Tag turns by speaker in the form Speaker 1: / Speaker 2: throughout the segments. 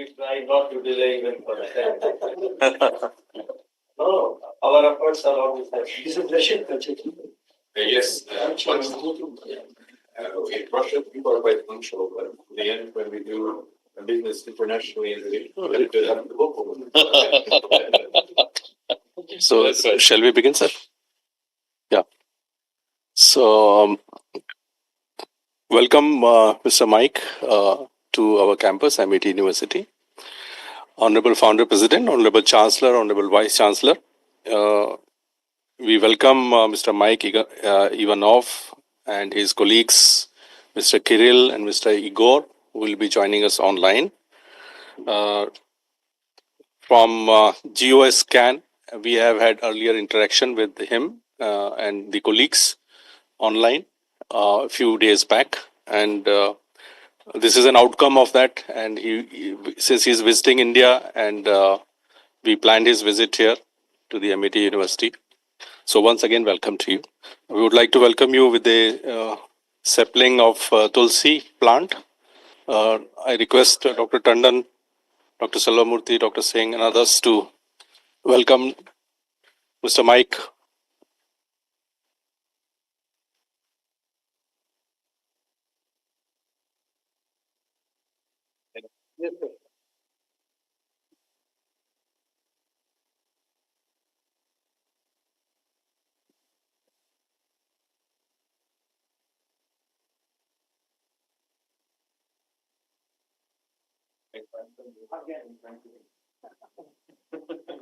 Speaker 1: We try not to delay even for a second. No, our efforts are always there. This is Russian culture.
Speaker 2: Yes, in Russia, people are quite punctual, but in the end, when we do a business internationally, we have to have the local.
Speaker 3: So, shall we begin, sir? Yeah. So, welcome, Mr. Mike, to our campus, MIT University. Honorable Founder President, Honorable Chancellor, Honorable Vice Chancellor. We welcome Mr. Mike Ivanov and his colleagues, Mr. Kirill and Mr. Igor, who will be joining us online. From Geoscan, we have had earlier interaction with him and the colleagues online a few days back, and this is an outcome of that. And since he's visiting India, and we planned his visit here to the MIT University. So once again, welcome to you. We would like to welcome you with a sapling of Tulsi plant. I request Dr. Tandon, Dr. Salvamurthy, Dr. Singh, and others to welcome Mr. Mike.
Speaker 1: Yes, sir.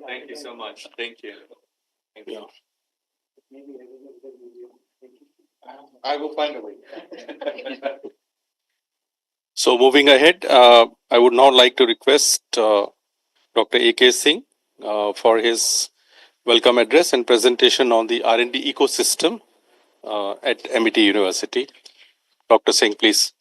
Speaker 2: Thank you so much. Thank you.
Speaker 3: Yeah.
Speaker 2: I will find a way.
Speaker 3: So moving ahead, I would now like to request Dr. A.K. Singh for his welcome address and presentation on the R&D ecosystem at MIT University. Dr. Singh, please.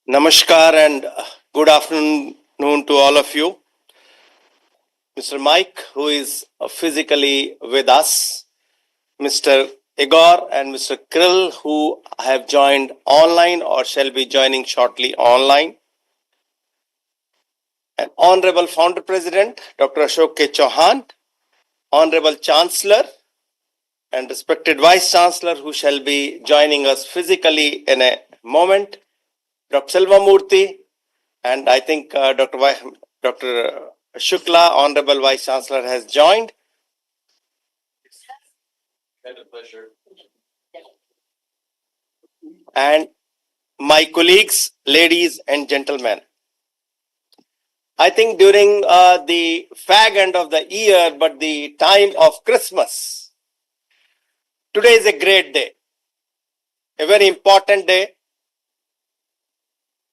Speaker 4: Namaskar and good afternoon to all of you. Mr. Mike, who is physically with us, Mr. Igor and Mr. Krill, who have joined online or shall be joining shortly online, and Honorable Founder President, Dr. Ashok K. Chauhan, Honorable Chancellor, and respected Vice Chancellor, who shall be joining us physically in a moment, Dr. Salvamurthy, and I think Dr. Shukla, Honorable Vice Chancellor, has joined.
Speaker 2: Had a pleasure.
Speaker 4: And my colleagues, ladies and gentlemen, I think during the fag end of the year, but the time of Christmas, today is a great day, a very important day,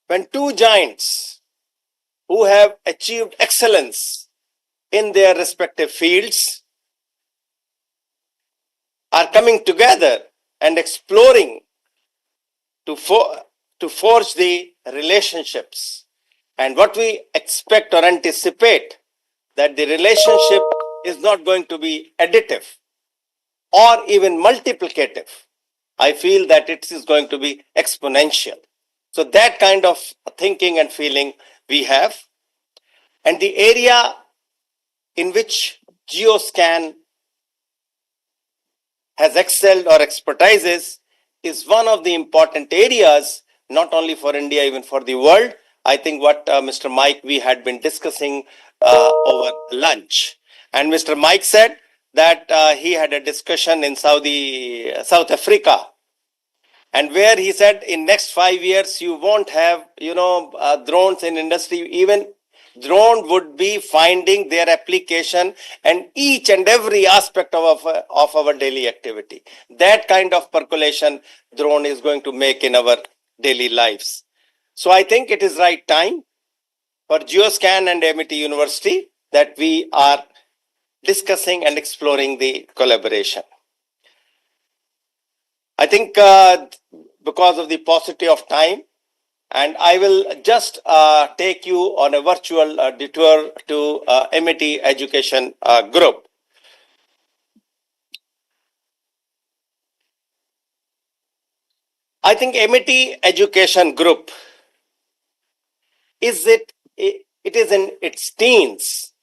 Speaker 4: when two giants who have achieved excellence in their respective fields are coming together and exploring to forge the relationships. And what we expect or anticipate, that the relationship is not going to be additive or even multiplicative. I feel that it is going to be exponential. So that kind of thinking and feeling we have. And the area in which Geoscan has excelled or expertises is one of the important areas, not only for India, even for the world. I think what Mr. Mike, we had been discussing over lunch. And Mr. Mike said that he had a discussion in South Africa, and where he said in next 5 years, you won't have, drones in industry. Even drone would be finding their application and each and every aspect of our daily activity. That kind of percolation drone is going to make in our daily lives. So I think it is right time for Geoscan and MIT University that we are discussing and exploring the collaboration. I think because of the paucity of time, and I will just take you on a virtual detour to MET Education Group. I think MET Education Group it is in its teens.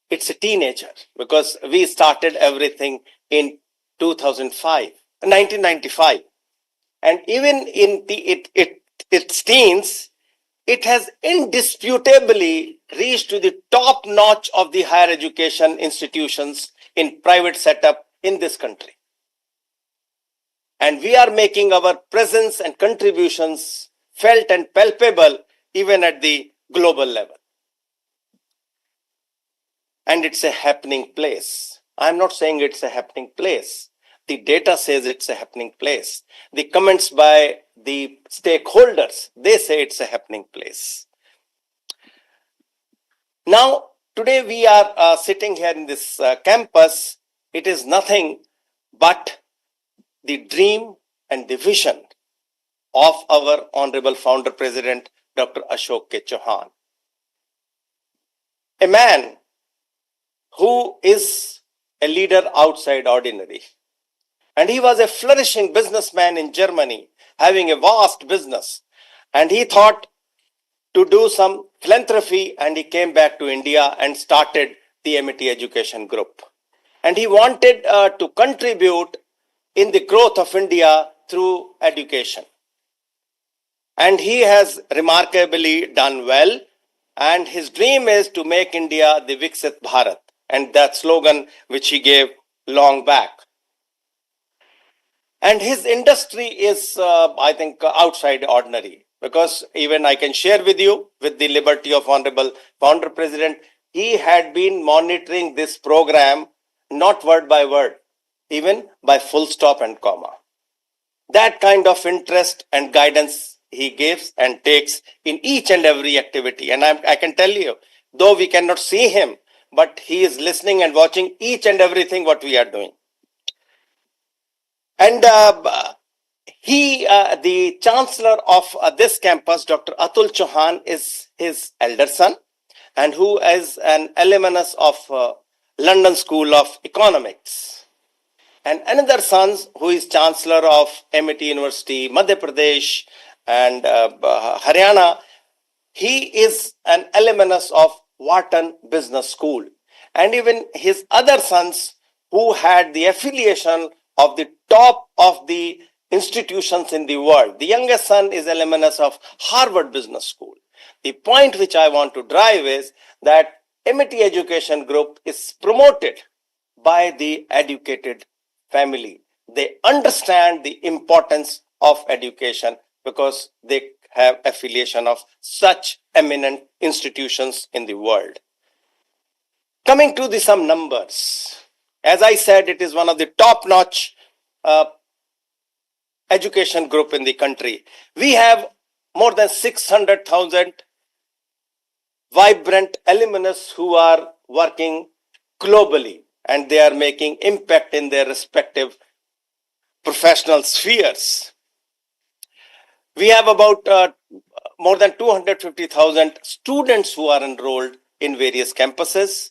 Speaker 4: It's a teenager because we started everything in 2005, 1995. And even in its teens, it has indisputably reached to the top notch of the higher education institutions in private setup in this country. And we are making our presence and contributions felt and palpable even at the global level. And it's a happening place. I'm not saying it's a happening place. The data says it's a happening place. The comments by the stakeholders, they say it's a happening place. Now, today we are sitting here in this campus. It is nothing but the dream and the vision of our Honorable Founder President, Dr. Ashok K. Chauhan. A man who is a leader outside ordinary. And he was a flourishing businessman in Germany, having a vast business. And he thought to do some philanthropy, and he came back to India and started the MET Education Group. And he wanted to contribute in the growth of India through education. And he has remarkably done well. And his dream is to make India the Viksit Bharat. And that slogan which he gave long back. And his industry is, I think, outside ordinary. Because even I can share with you, with the liberty of Honorable Founder President, he had been monitoring this program, not word by word, even by full stop and comma. That kind of interest and guidance he gives and takes in each and every activity. And I can tell you, though we cannot see him, but he is listening and watching each and everything what we are doing. And the chancellor of this campus, Dr. Atul Chauhan, is his elder son, and who is an alumnus of London School of Economics. And another son who is chancellor of MET University, Madhya Pradesh and Haryana, he is an alumnus of Wharton Business School. And even his other sons who had the affiliation of the top of the institutions in the world. The youngest son is alumnus of Harvard Business School. The point which I want to drive is that MET Education Group is promoted by the educated family. They understand the importance of education because they have affiliation of such eminent institutions in the world. Coming to some numbers. As I said, it is one of the top-notch education group in the country. We have more than 600,000 vibrant alumnus who are working globally, and they are making impact in their respective professional spheres. We have about more than 250,000 students who are enrolled in various campuses,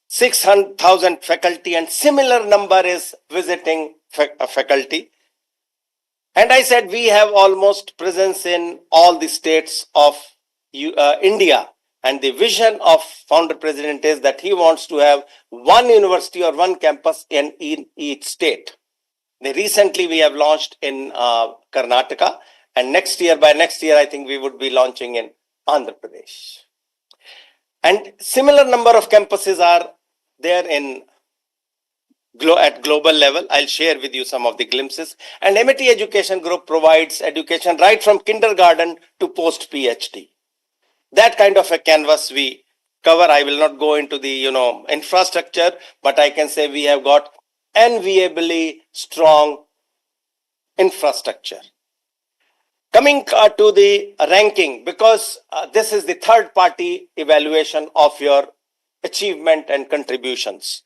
Speaker 4: 600,000 faculty, and similar number is visiting faculty. And I said we have almost presence in all the states of India. And the vision of Founder President is that he wants to have one university or one campus in each state. Recently we have launched in Karnataka, and by next year, I think we would be launching in Andhra Pradesh. And similar number of campuses are there at global level. I'll share with you some of the glimpses. And MET Education Group provides education right from kindergarten to post-PhD. That kind of a canvas we cover. I will not go into the infrastructure, but I can say we have got enviably strong infrastructure. Coming to the ranking, because this is the third party evaluation of your achievement and contributions.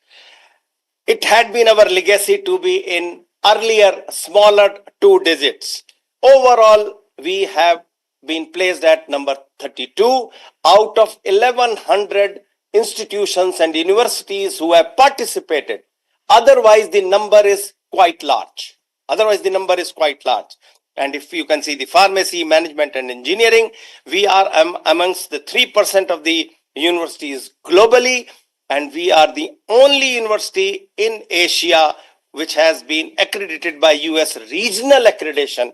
Speaker 4: It had been our legacy to be in earlier smaller 2 digits. Overall, we have been placed at number 32 out of 1100 institutions and universities who have participated. Otherwise, the number is quite large. And if you can see the pharmacy, management, and engineering, we are amongst the 3% of the universities globally, and we are the only university in Asia which has been accredited by US regional accreditation.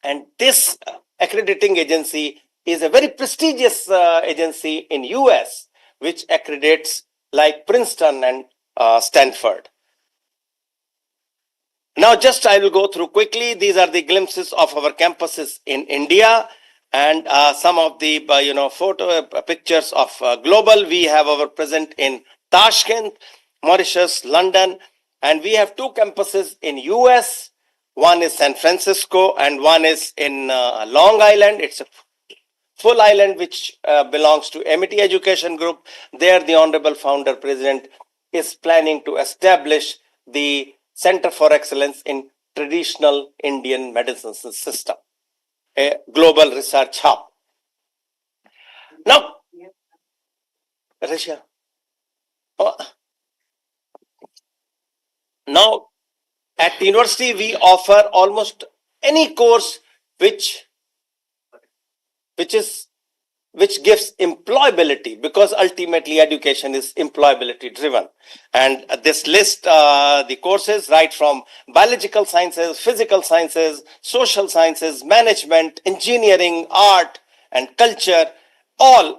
Speaker 4: And this accrediting agency is a very prestigious agency in US, which accredits like Princeton and Stanford. Now, just I will go through quickly. These are the glimpses of our campuses in India and some of the photo pictures of global. We have our present in Tashkent, Mauritius, London, and we have 2 campuses in US. One is San Francisco and one is in Long Island. It's a full island which belongs to MIT Education Group. There, the Honorable Founder President is planning to establish the Center for Excellence in Traditional Indian Medicine System, a global research hub. Now, Risha. Now, at the university, we offer almost any course which gives employability, because ultimately education is employability driven. And this list the courses right from biological sciences, physical sciences, social sciences, management, engineering, art, and culture, all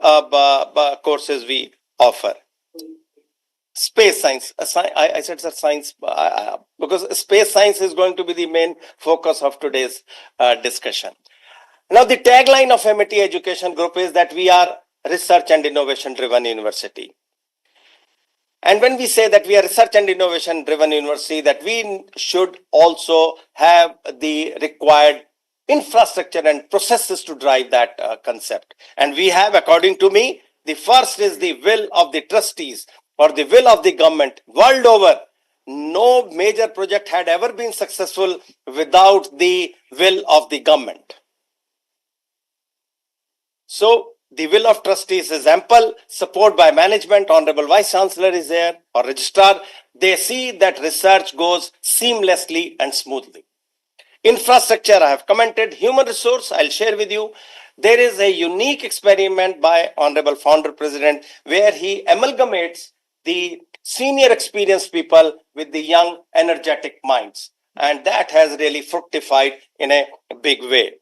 Speaker 4: courses we offer. Space science, I said science because space science is going to be the main focus of today's discussion. Now, the tagline of MIT Education Group is that we are research and innovation driven university. And when we say that we are research and innovation driven university, that we should also have the required infrastructure and processes to drive that concept. And we have, according to me, the first is the will of the trustees or the will of the government. World over, no major project had ever been successful without the will of the government. So, the will of trustees is ample, support by management, Honorable Vice Chancellor is there, or Registrar. They see that research goes seamlessly and smoothly. Infrastructure, I have commented. Human resource, I'll share with you. There is a unique experiment by Honorable Founder President where he amalgamates the senior experienced people with the young energetic minds. And that has really fructified in a big way.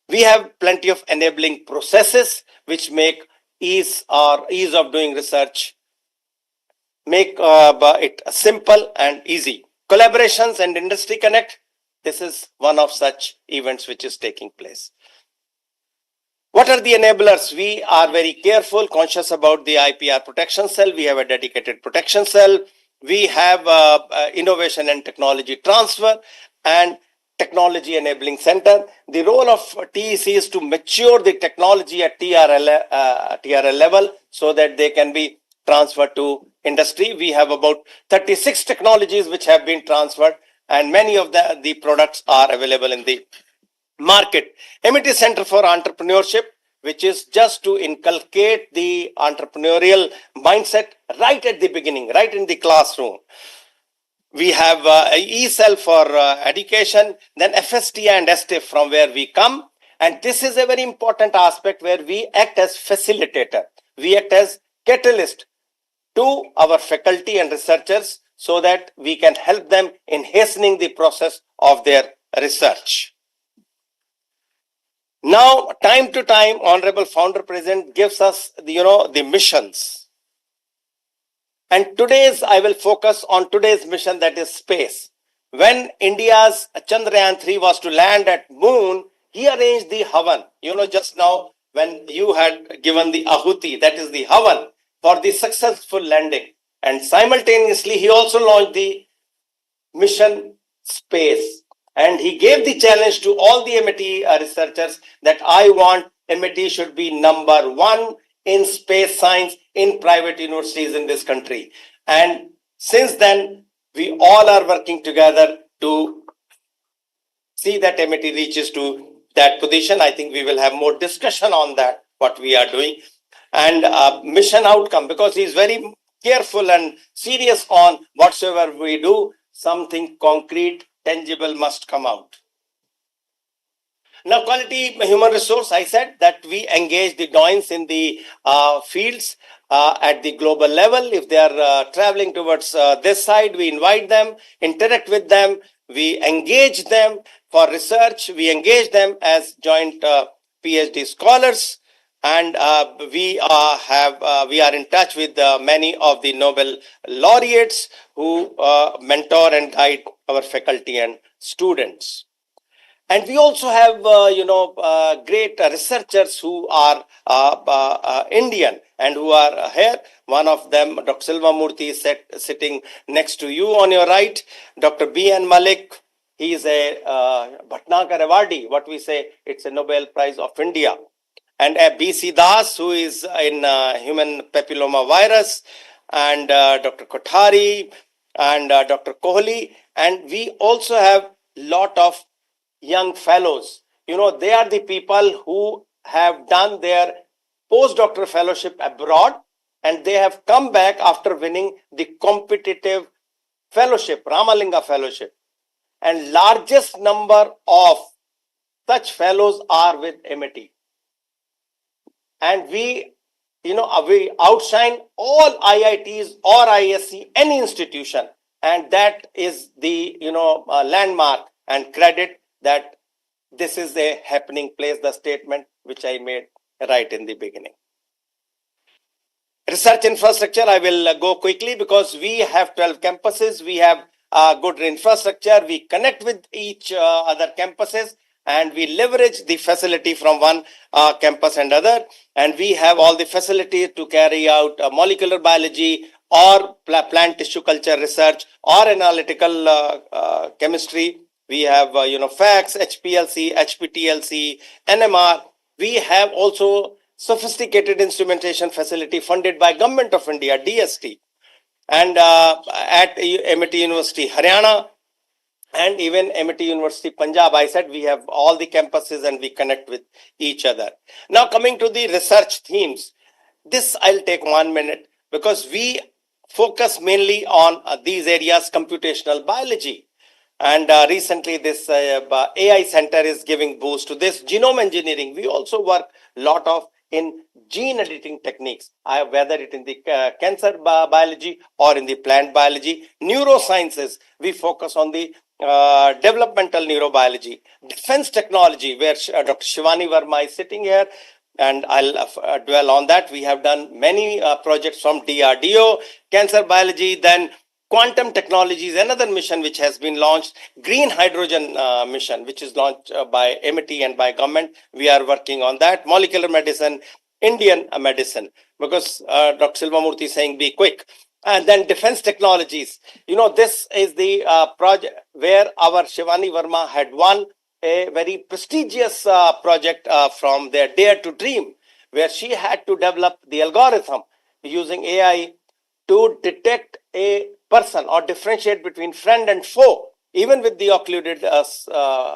Speaker 4: We have plenty of enabling processes which make ease of doing research, make it simple and easy. Collaborations and industry connect. This is one of such events which is taking place. What are the enablers? We are very careful, conscious about the IPR protection cell. We have a dedicated protection cell. We have innovation and technology transfer and technology enabling center. The role of TEC is to mature the technology at TRL level so that they can be transferred to industry. We have about 36 technologies which have been transferred, and many of the products are available in the market. MIT Center for Entrepreneurship, which is just to inculcate the entrepreneurial mindset right at the beginning, right in the classroom. We have eCell for education, then FST and STIF from where we come. And this is a very important aspect where we act as facilitator. We act as catalyst to our faculty and researchers so that we can help them in hastening the process of their research. Now, time to time, Honorable Founder President gives us the missions. And I will focus on today's mission, that is space. When India's Chandrayaan-3 was to land at moon, he arranged the Havan. Just now when you had given the Ahuti, that is the Havan, for the successful landing. And simultaneously, he also launched the mission space. And he gave the challenge to all the MIT researchers that I want MIT should be number 1 in space science in private universities in this country. And since then, we all are working together. to see that MIT reaches to that position. I think we will have more discussion on that, what we are doing, and mission outcome, because he's very careful and serious on whatsoever we do, something concrete, tangible must come out. Now, quality human resource, I said that we engage the doyens in the fields at the global level. If they are traveling towards this side, we invite them, interact with them, we engage them for research, we engage them as joint PhD scholars, and we are in touch with many of the Nobel laureates who mentor and guide our faculty and students. And we also have, great researchers who are Indian and who are here. One of them, Dr. Silva Murthy, is sitting next to you on your right. Dr. B.N. Malik, he is a Bhatnagar awardee, what we say, it's a Nobel Prize of India. And B.C. Das, who is in human papilloma virus, and Dr. Kothari, and Dr. Kohli. And we also have lot of young fellows. They are the people who have done their postdoctoral fellowship abroad, and they have come back after winning the competitive fellowship, Ramalinga fellowship. And largest number of such fellows are with MIT. And we outshine all IITs or ISC, any institution. And that is the, landmark and credit that this is a happening place, the statement which I made right in the beginning. Research infrastructure, I will go quickly because we have 12 campuses. We have good infrastructure. We connect with each other campuses, and we leverage the facility from one campus and other. And we have all the facility to carry out molecular biology or plant tissue culture research or analytical chemistry. We have, FACS, HPLC, HPTLC, NMR. We have also sophisticated instrumentation facility funded by Government of India, DST, and at MIT University, Haryana, and even MIT University, Punjab. I said we have all the campuses and we connect with each other. Now, coming to the research themes, this I'll take 1 minute because we focus mainly on these areas, computational biology. And recently, this AI center is giving boost to this. Genome engineering, we also work a lot of in gene editing techniques, whether it in the cancer biology or in the plant biology. Neurosciences, we focus on the developmental neurobiology. Defense technology, where Dr. Shivani Verma is sitting here, and I'll dwell on that. We have done many projects from DRDO, cancer biology, then quantum technologies, another mission which has been launched, green hydrogen mission, which is launched by MIT and by government. We are working on that. Molecular medicine, Indian medicine, because Dr. Silva Murthy is saying be quick. And then defense technologies. This is the project where our Shivani Verma had won a very prestigious project from their Dare to Dream, where she had to develop the algorithm using AI to detect a person or differentiate between friend and foe, even with the occluded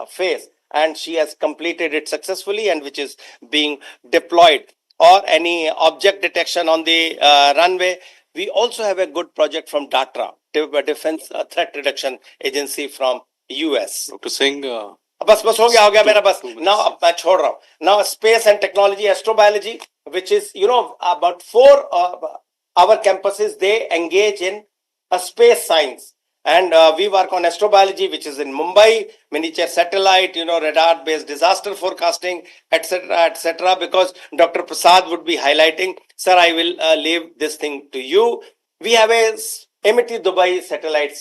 Speaker 4: face. And she has completed it successfully, and which is being deployed. Or any object detection on the runway. We also have a good project from DATRA, Defense Threat Reduction Agency from US.
Speaker 3: Dr. Singh.
Speaker 4: बस हो गया मेरा बस. Now अब मैं छोड़ रहा हूँ. Now space and technology, astrobiology, which is about 4 our campuses, they engage in a space science, and we work on astrobiology, which is in Mumbai, miniature satellite, radar based disaster forecasting, etc. Because Dr. Prasad would be highlighting. Sir, I will leave this thing to you. We have a MIT Dubai satellite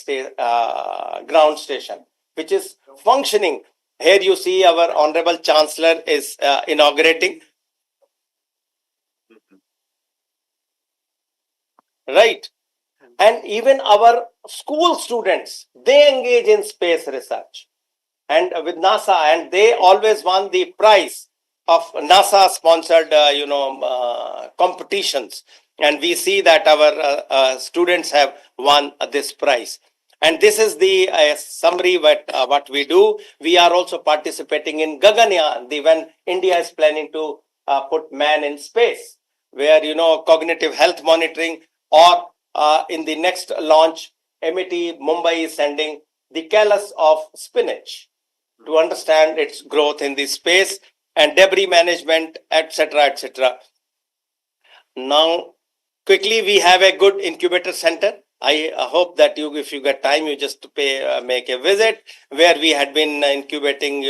Speaker 4: ground station, which is functioning. Here you see our Honorable Chancellor is inaugurating. Right. And even our school students, they engage in space research and with NASA, and they always won the prize of NASA sponsored, competitions. And we see that our students have won this prize. And this is the summary what we do. We are also participating in Gaganyaan, when India is planning to put man in space, where cognitive health monitoring, or in the next launch, MET Mumbai is sending the callus of spinach to understand its growth in the space and debris management, etc., etc. Now, quickly, we have a good incubator center. I hope that if you get time, you just make a visit, where we had been incubating,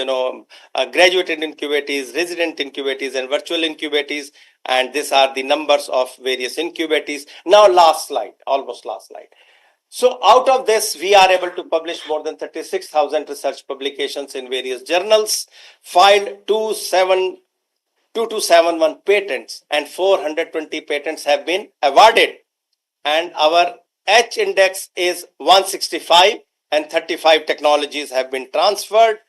Speaker 4: graduated incubators, resident incubators, and virtual incubators. And these are the numbers of various incubators. Now, last slide, almost last slide. So out of this, we are able to publish more than 36,000 research publications in various journals, filed 2271 patents, and 420 patents have been awarded. And our H index is 165, and 35 technologies have been transferred.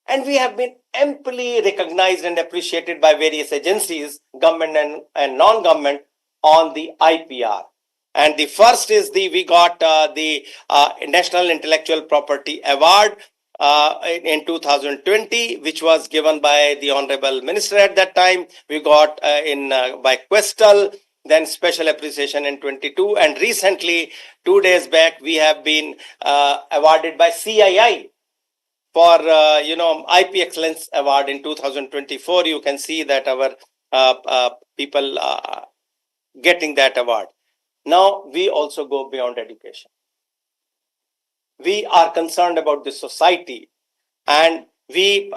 Speaker 4: And we have been amply recognized and appreciated by various agencies, government and non-government, on the IPR. And the first is we got the National Intellectual Property Award in 2020, which was given by the Honorable Minister at that time. We got by Questel, then special appreciation in 22, and recently, 2 days back, we have been awarded by CII for IP Excellence Award in 2024. You can see that our people getting that award. Now, we also go beyond education. We are concerned about the society, and we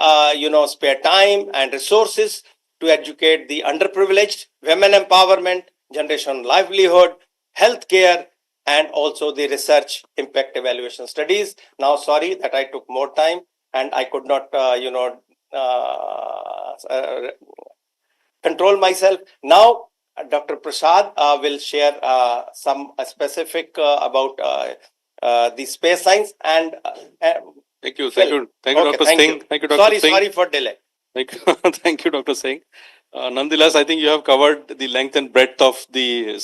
Speaker 4: spare time and resources to educate the underprivileged, women empowerment, generation livelihood, healthcare, and also the research impact evaluation studies. Now, sorry that I took more time and I could not control myself. Now, Dr. Prasad will share some specific about the space science and.
Speaker 3: Thank you, Dr. Singh. Thank you, Dr. Singh.
Speaker 4: Sorry for delay.
Speaker 3: Thank you, thank you, Dr. Singh. Nonetheless, I think you have covered the length and breadth of the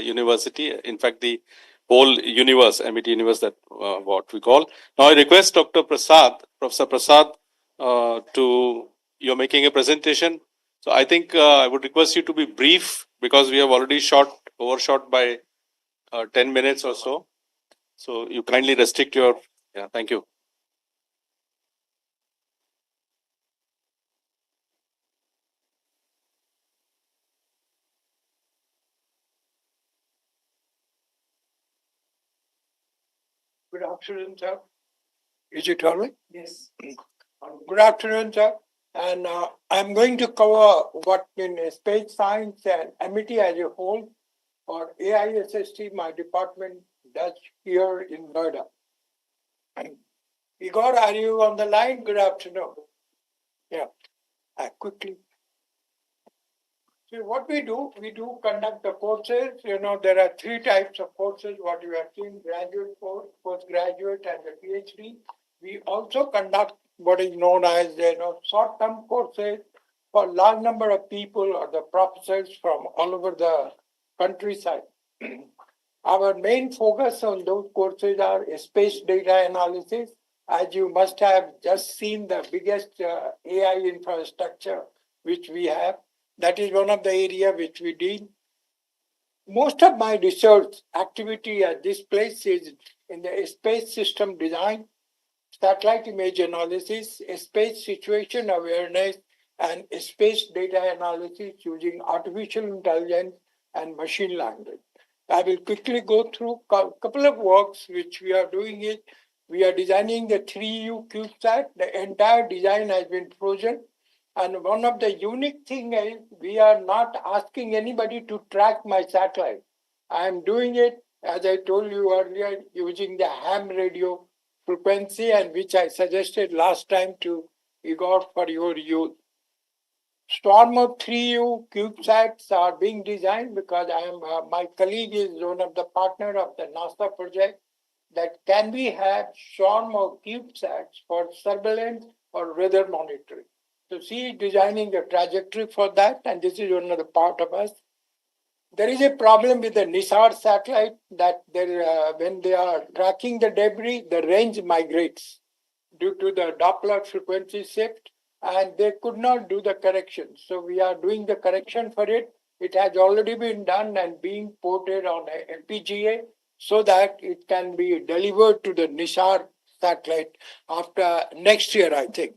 Speaker 3: university. In fact, the whole universe, MET universe, that what we call. Now, I request Dr. Prasad, Professor Prasad, you're making a presentation. So I think I would request you to be brief, because we have already overshot by 10 minutes or so. So you kindly restrict your, thank you.
Speaker 5: Good afternoon, sir. Is it all right?
Speaker 1: Yes.
Speaker 5: Good afternoon, sir. And I'm going to cover what in space science and MET as a whole, or AISST, my department, does here in Noida. Igor, are you on the line? Good afternoon. Yeah, quickly. So what we do conduct the courses. There are 3 types of courses, what you have seen: graduate course, postgraduate, and the PhD. We also conduct what is known as short-term courses for a large number of people or the professors from all over the countryside. Our main focus on those courses are space data analysis. As you must have just seen, the biggest AI infrastructure which we have. That is one of the areas which we deal. Most of my research activity at this place is in the space system design, satellite image analysis, space situation awareness, and space data analysis using artificial intelligence and machine learning. I will quickly go through a couple of works which we are doing. We are designing the 3U CubeSat. The entire design has been frozen. And one of the unique things is we are not asking anybody to track my satellite. I am doing it, as I told you earlier, using the ham radio frequency, and which I suggested last time to Igor for your use. Storm of 3U CubeSats are being designed because I am my colleague is one of the partner of the NASA project. That can we have swarm of CubeSats for surveillance or weather monitoring? So she is designing the trajectory for that, and this is one of the part of us. There is a problem with the NISAR satellite that when they are tracking the debris, the range migrates due to the Doppler frequency shift, and they could not do the correction. So we are doing the correction for it. It has already been done and being ported on a FPGA so that it can be delivered to the NISAR satellite after next year, I think.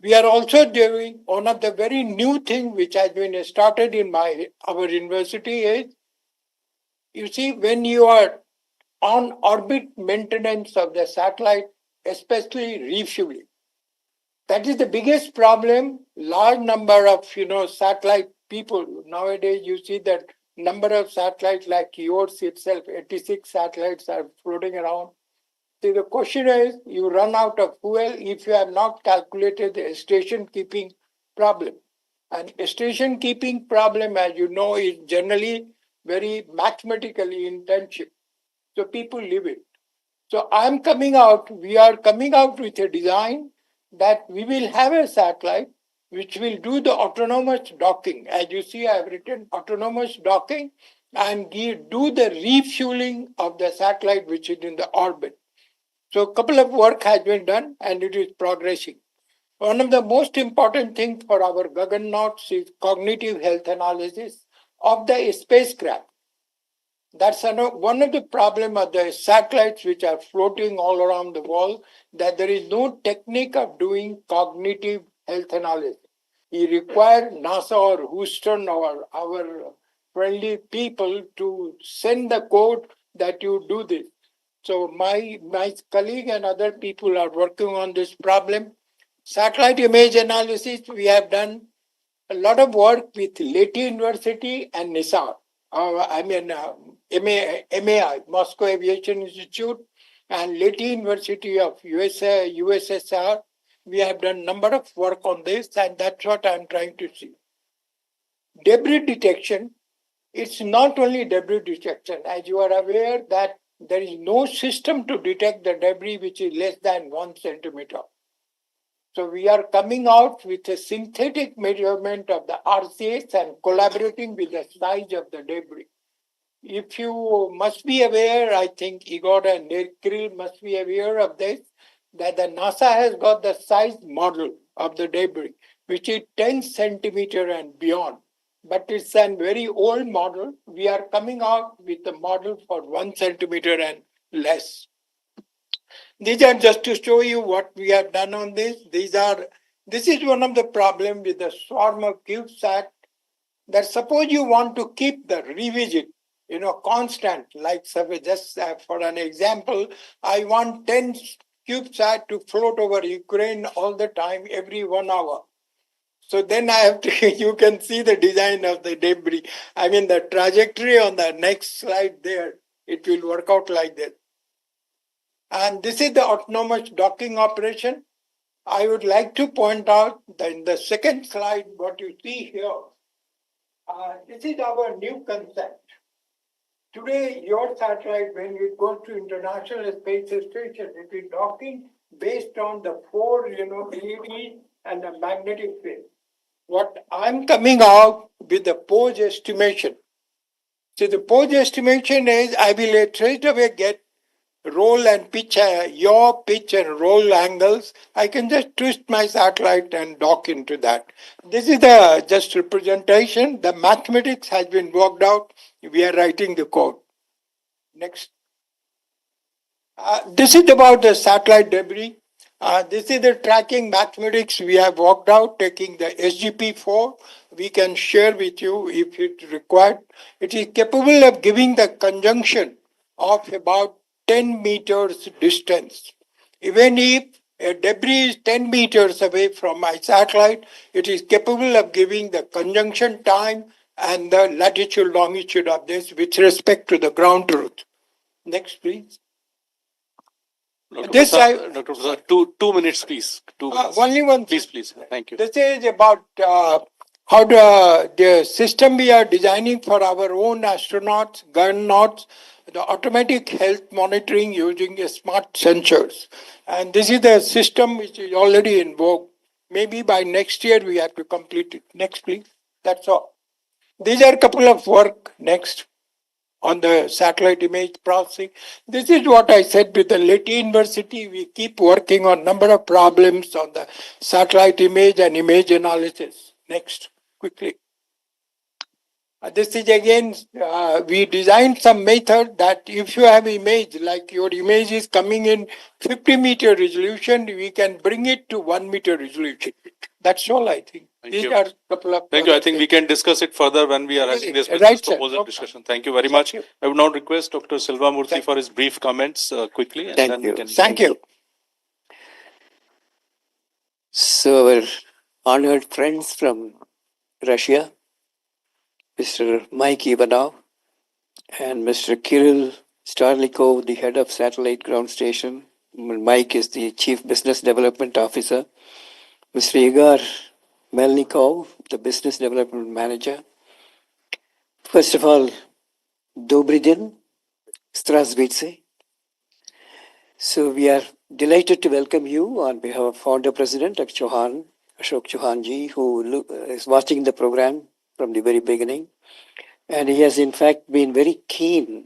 Speaker 5: We are also doing one of the very new thing which has been started in our university is, you see, when you are on orbit maintenance of the satellite, especially refueling, that is the biggest problem. Large number of satellite people nowadays. You see that number of satellites like yours itself, 86 satellites are floating around. See, the question is, you run out of fuel if you have not calculated the station keeping problem. And station keeping problem, as you know, is generally very mathematically intensive. So people live it. So we are coming out with a design that we will have a satellite which will do the autonomous docking. As you see, I have written autonomous docking and do the refueling of the satellite which is in the orbit. So a couple of work has been done and it is progressing. One of the most important things for our Gagannauts is cognitive health analysis of the spacecraft. That's one of the problems of the satellites which are floating all around the world, that there is no technique of doing cognitive health analysis. You require NASA or Houston or our friendly people to send the code that you do this. So my colleague and other people are working on this problem. Satellite image analysis, we have done a lot of work with Leti University and NISAR. MAI, Moscow Aviation Institute, and Leti University of USSR. We have done a number of work on this, and that's what I'm trying to see. Debris detection, it's not only debris detection. As you are aware that there is no system to detect the debris which is less than 1 centimeter. So we are coming out with a synthetic measurement of the RCS and collaborating with the size of the debris. If you must be aware, I think Igor and Kirill must be aware of this, that the NASA has got the size model of the debris, which is 10 centimeter and beyond. But it's a very old model. We are coming out with a model for 1 centimeter and less. These are just to show you what we have done on this. This is one of the problems with the swarm of CubeSat, that suppose you want to keep the revisit, constant, like just for an example, I want 10 CubeSat to float over Ukraine all the time, every 1 hour. So then I have to, you can see the design of the debris. I mean, the trajectory on the next slide there, it will work out like that. And this is the autonomous docking operation. I would like to point out that in the second slide, what you see here, this is our new concept. Today, your satellite, when it goes to International Space Station, it is docking based on the 4, LEDs and the magnetic field. What I'm coming out with the pose estimation. So the pose estimation is, I will straight away get roll and pitch, yaw, pitch and roll angles. I can just twist my satellite and dock into that. This is the just representation. The mathematics has been worked out. We are writing the code. Next. This is about the satellite debris. This is the tracking mathematics we have worked out, taking the SGP4. We can share with you if it's required. It is capable of giving the conjunction of about 10 meters distance. Even if a debris is 10 meters away from my satellite, it is capable of giving the conjunction time and the latitude longitude of this with respect to the ground truth. Next, please.
Speaker 3: Dr. Prasad, 2 minutes, please. 2 minutes.
Speaker 5: Only one.
Speaker 3: Please. Thank you.
Speaker 5: This is about how the system we are designing for our own astronauts, Gagannauts, the automatic health monitoring using smart sensors. And this is the system which is already in vogue. Maybe by next year we have to complete it. Next, please. That's all. These are a couple of work next on the satellite image processing. This is what I said with the Leti University. We keep working on number of problems on the satellite image and image analysis. Next, quickly. This is again, we designed some method that if you have image, like your image is coming in 50-meter resolution, we can bring it to 1-meter resolution. That's all, I think.
Speaker 3: Thank
Speaker 5: These
Speaker 3: you.
Speaker 5: are couple of.
Speaker 3: Thank you. I think we can discuss it further when we are having this business
Speaker 5: Right, sir.
Speaker 3: proposal
Speaker 5: Okay.
Speaker 3: discussion. Thank you very much.
Speaker 5: you.
Speaker 3: I would now request Dr. Silva Murthy
Speaker 5: Thank
Speaker 3: for his brief comments quickly, and
Speaker 6: Thank
Speaker 3: then
Speaker 6: you.
Speaker 3: we can.
Speaker 5: Thank you.
Speaker 6: So, our honored friends from Russia, Mr. Mike Ivanov and Mr. Kirill Starlikov, the head of Satellite Ground Station. Mike is the Chief Business Development Officer. Mr. Igor Melnikov, the Business Development Manager. First of all, Dobry din, Strasvitse. So we are delighted to welcome you on behalf of Founder President Ashok Chauhan ji, who is watching the program from the very beginning. And he has in fact been very keen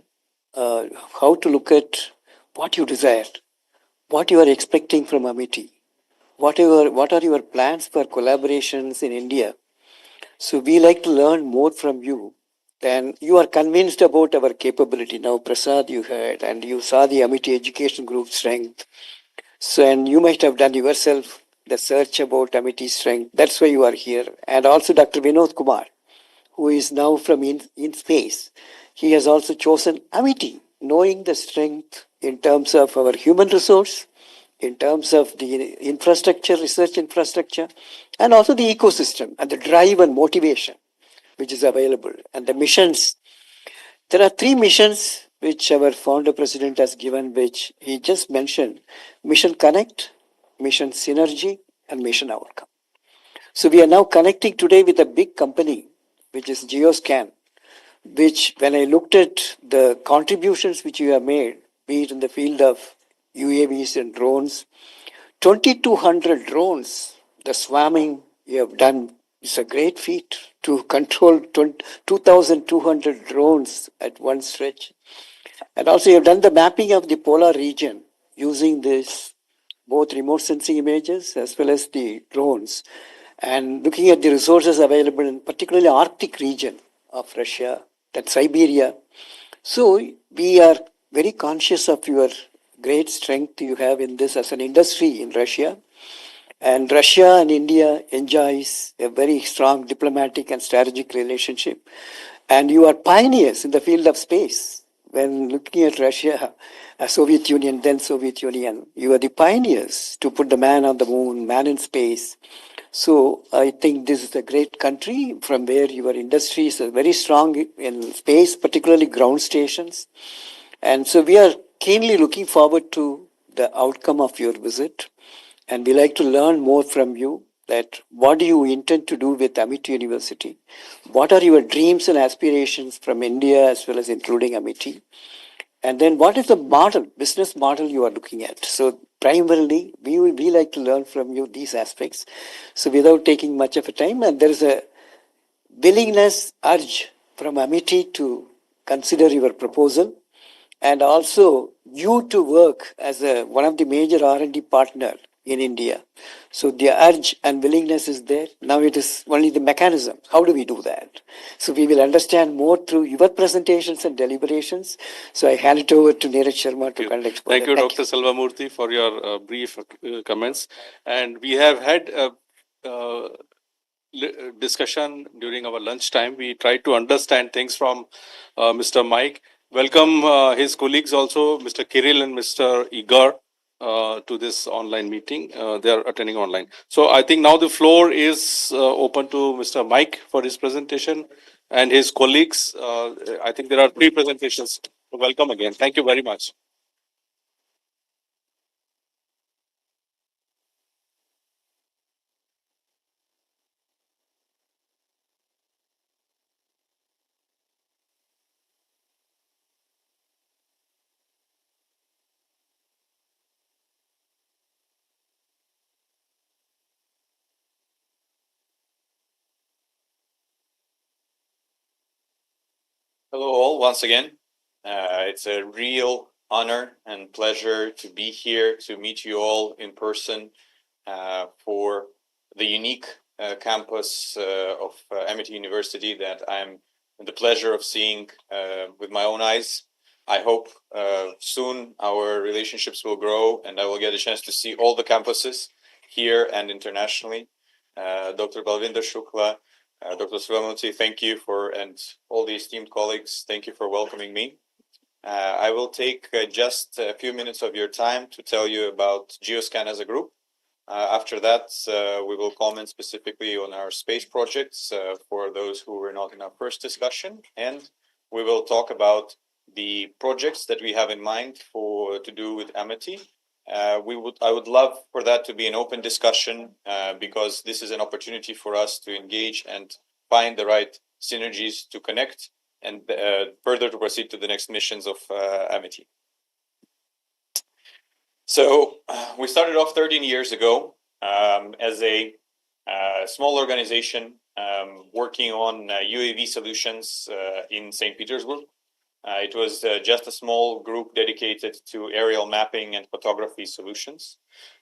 Speaker 6: how to look at what you desire, what you are expecting from Amity, what are your plans for collaborations in India. So we like to learn more from you. Then you are convinced about our capability. Now, Prasad, you heard, and you saw the Amity Education Group strength. So, and you might have done yourself the search about Amity's strength. That's why you are here. And also Dr. Vinod Kumar, who is now from in space. He has also chosen Amity, knowing the strength in terms of our human resource, in terms of the infrastructure, research infrastructure, and also the ecosystem and the drive and motivation which is available. And the missions, there are 3 missions which our founder president has given, which he just mentioned: Mission Connect, Mission Synergy, and Mission Outcome. So we are now connecting today with a big company, which is Geoscan, which when I looked at the contributions which you have made, be it in the field of UAVs and drones, 2,200 drones, the swarming you have done is a great feat to control 2,200 drones at one stretch. And also you have done the mapping of the polar region using this both remote sensing images as well as the drones, and looking at the resources available in particularly Arctic region of Russia, that Siberia. So we are very conscious of your great strength you have in this as an industry in Russia. And Russia and India enjoys a very strong diplomatic and strategic relationship. And you are pioneers in the field of space. When looking at Russia, Soviet Union, then Soviet Union, you are the pioneers to put the man on the moon, man in space. So I think this is a great country from where your industry is very strong in space, particularly ground stations. And so we are keenly looking forward to the outcome of your visit. And we like to learn more from you, that what do you intend to do with Amity University? What are your dreams and aspirations from India as well as including Amity? And then what is the model, business model you are looking at? So primarily, we like to learn from you these aspects. So without taking much of a time, and there is a willingness, urge from Amity to consider your proposal, and also you to work as one of the major R&D partner in India. So the urge and willingness is there. Now it is only the mechanism. How do we do that? So we will understand more through your presentations and deliberations. So I hand it over to Neeraj Sharma to conduct.
Speaker 3: Thank you, Dr. Silva Murthy, for your brief comments. And we have had uh, discussion during our lunch time. We tried to understand things from Mr. Mike. Welcome his colleagues also, Mr. Kirill and Mr. Igor, to this online meeting. They are attending online. So I think now the floor is open to Mr. Mike for his presentation and his colleagues. I think there are 3 presentations. Welcome again. Thank you very much.
Speaker 2: Hello all, once again. It's a real honor and pleasure to be here to meet you all in person for the unique campus of Amity University that I'm the pleasure of seeing with my own eyes. I hope soon our relationships will grow and I will get a chance to see all the campuses here and internationally. Dr. Balvinder Shukla, Dr. Swamuti, thank you and all the esteemed colleagues, thank you for welcoming me. I will take just a few minutes of your time to tell you about Geoscan as a group. After that, we will comment specifically on our space projects for those who were not in our first discussion, and we will talk about the projects that we have in mind to do with Amity. I would love for that to be an open discussion because this is an opportunity for us to engage and find the right synergies to connect and further to proceed to the next missions of Amity. So we started off 13 years ago as a small organization working on UAV solutions in St. Petersburg. It was just a small group dedicated to aerial mapping and photography solutions.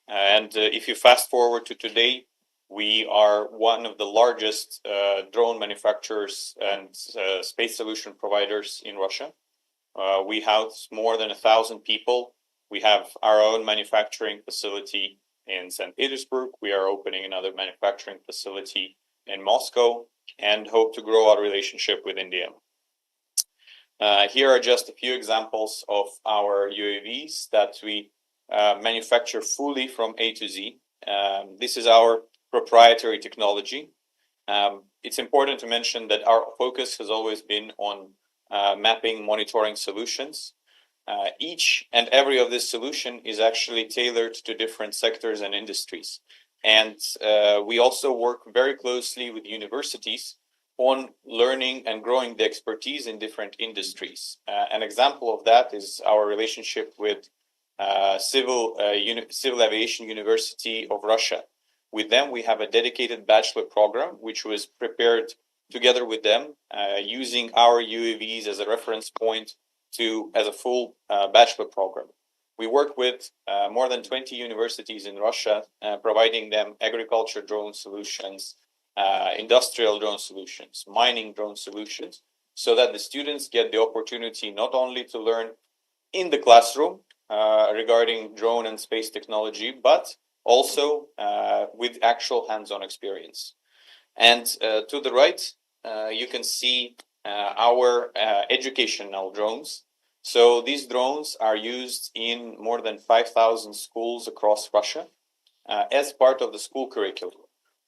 Speaker 2: And if you fast forward to today, we are one of the largest drone manufacturers and space solution providers in Russia. We house more than 1,000 people. We have our own manufacturing facility in St. Petersburg. We are opening another manufacturing facility in Moscow and hope to grow our relationship with India. Here are just a few examples of our UAVs that we manufacture fully from A to Z. This is our proprietary technology. It's important to mention that our focus has always been on mapping monitoring solutions. Each and every of this solution is actually tailored to different sectors and industries. And we also work very closely with universities on learning and growing the expertise in different industries. An example of that is our relationship with Civil Aviation University of Russia. With them, we have a dedicated bachelor program, which was prepared together with them, using our UAVs as a reference point as a full bachelor program. We work with more than 20 universities in Russia, providing them agriculture drone solutions, industrial drone solutions, mining drone solutions, so that the students get the opportunity not only to learn in the classroom regarding drone and space technology, but also with actual hands-on experience. And to the right, you can see our educational drones. So these drones are used in more than 5,000 schools across Russia as part of the school curriculum.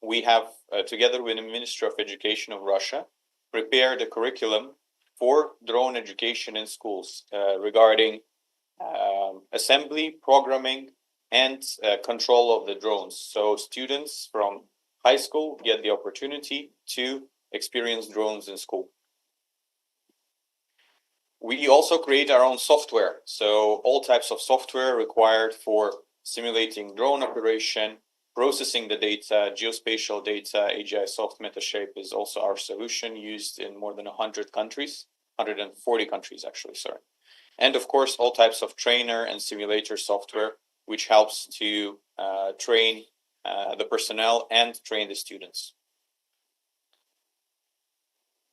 Speaker 2: We have, together with the Ministry of Education of Russia, prepared a curriculum for drone education in schools regarding assembly, programming, and control of the drones. So students from high school get the opportunity to experience drones in school. We also create our own software. So all types of software required for simulating drone operation, processing the data, geospatial data, AGI soft metashape is also our solution, used in more than 100 countries, 140 countries actually, sorry. And of course, all types of trainer and simulator software, which helps to train the personnel and train the students.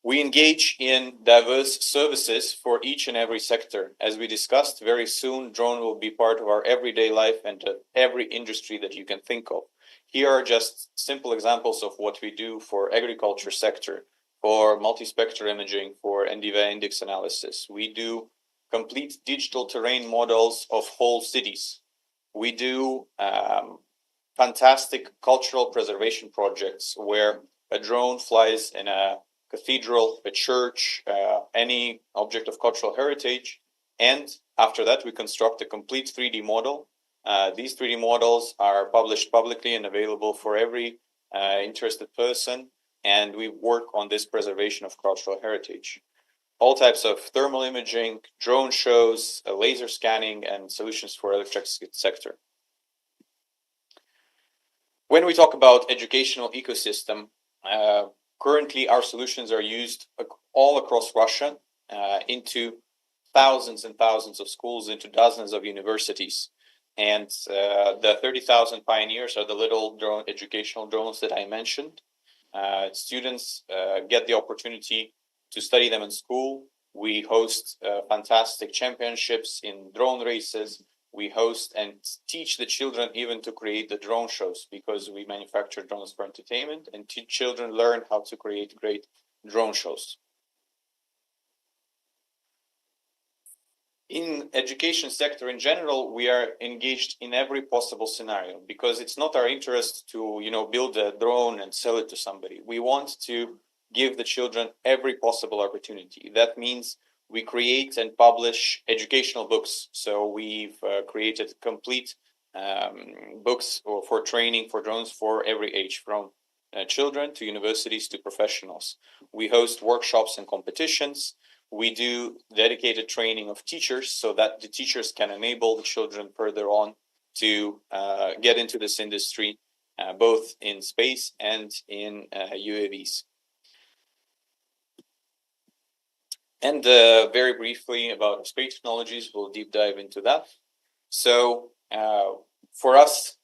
Speaker 2: We engage in diverse services for each and every sector. As we discussed, very soon drone will be part of our everyday life and every industry that you can think of. Here are just simple examples of what we do for agriculture sector, for multispectral imaging, for NDVI index analysis. We do complete digital terrain models of whole cities. We do fantastic cultural preservation projects where a drone flies in a cathedral, a church, any object of cultural heritage. And after that, we construct a complete 3D model. These 3D models are published publicly and available for every interested person. And we work on this preservation of cultural heritage. All types of thermal imaging, drone shows, laser scanning, and solutions for electric sector. When we talk about educational ecosystem, currently our solutions are used all across Russia. into thousands and thousands of schools, into dozens of universities. And the 30,000 pioneers are the little drone educational drones that I mentioned. Students get the opportunity to study them in school. We host fantastic championships in drone races. We host and teach the children even to create the drone shows, because we manufacture drones for entertainment, and teach children learn how to create great drone shows. In education sector in general, we are engaged in every possible scenario, because it's not our interest to, build a drone and sell it to somebody. We want to give the children every possible opportunity. That means we create and publish educational books. So we've created complete books for training for drones for every age, from children to universities to professionals. We host workshops and competitions. We do dedicated training of teachers so that the teachers can enable the children further on to get into this industry, both in space and in UAVs. And very briefly about space technologies, we'll deep dive into that. So for us,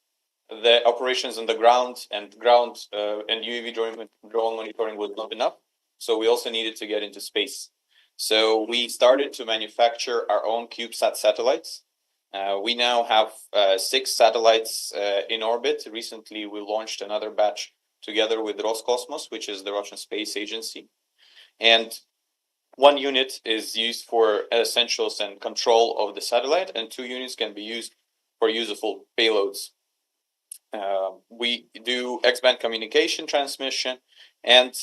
Speaker 2: the operations on the ground and UAV drone monitoring was not enough. So we also needed to get into space. So we started to manufacture our own CubeSat satellites. We now have 6 satellites in orbit. Recently, we launched another batch together with Roscosmos, which is the Russian space agency. And 1 unit is used for essentials and control of the satellite, and 2 units can be used for useful payloads. We do X-band communication transmission, and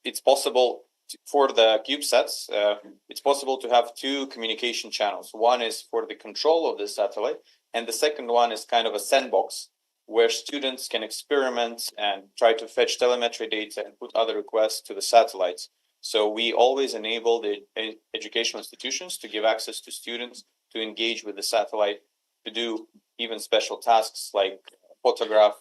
Speaker 2: it's possible for the CubeSats, it's possible to have 2 communication channels. One is for the control of the satellite, and the second one is kind of a sandbox where students can experiment and try to fetch telemetry data and put other requests to the satellites. So we always enable the educational institutions to give access to students to engage with the satellite, to do even special tasks like photograph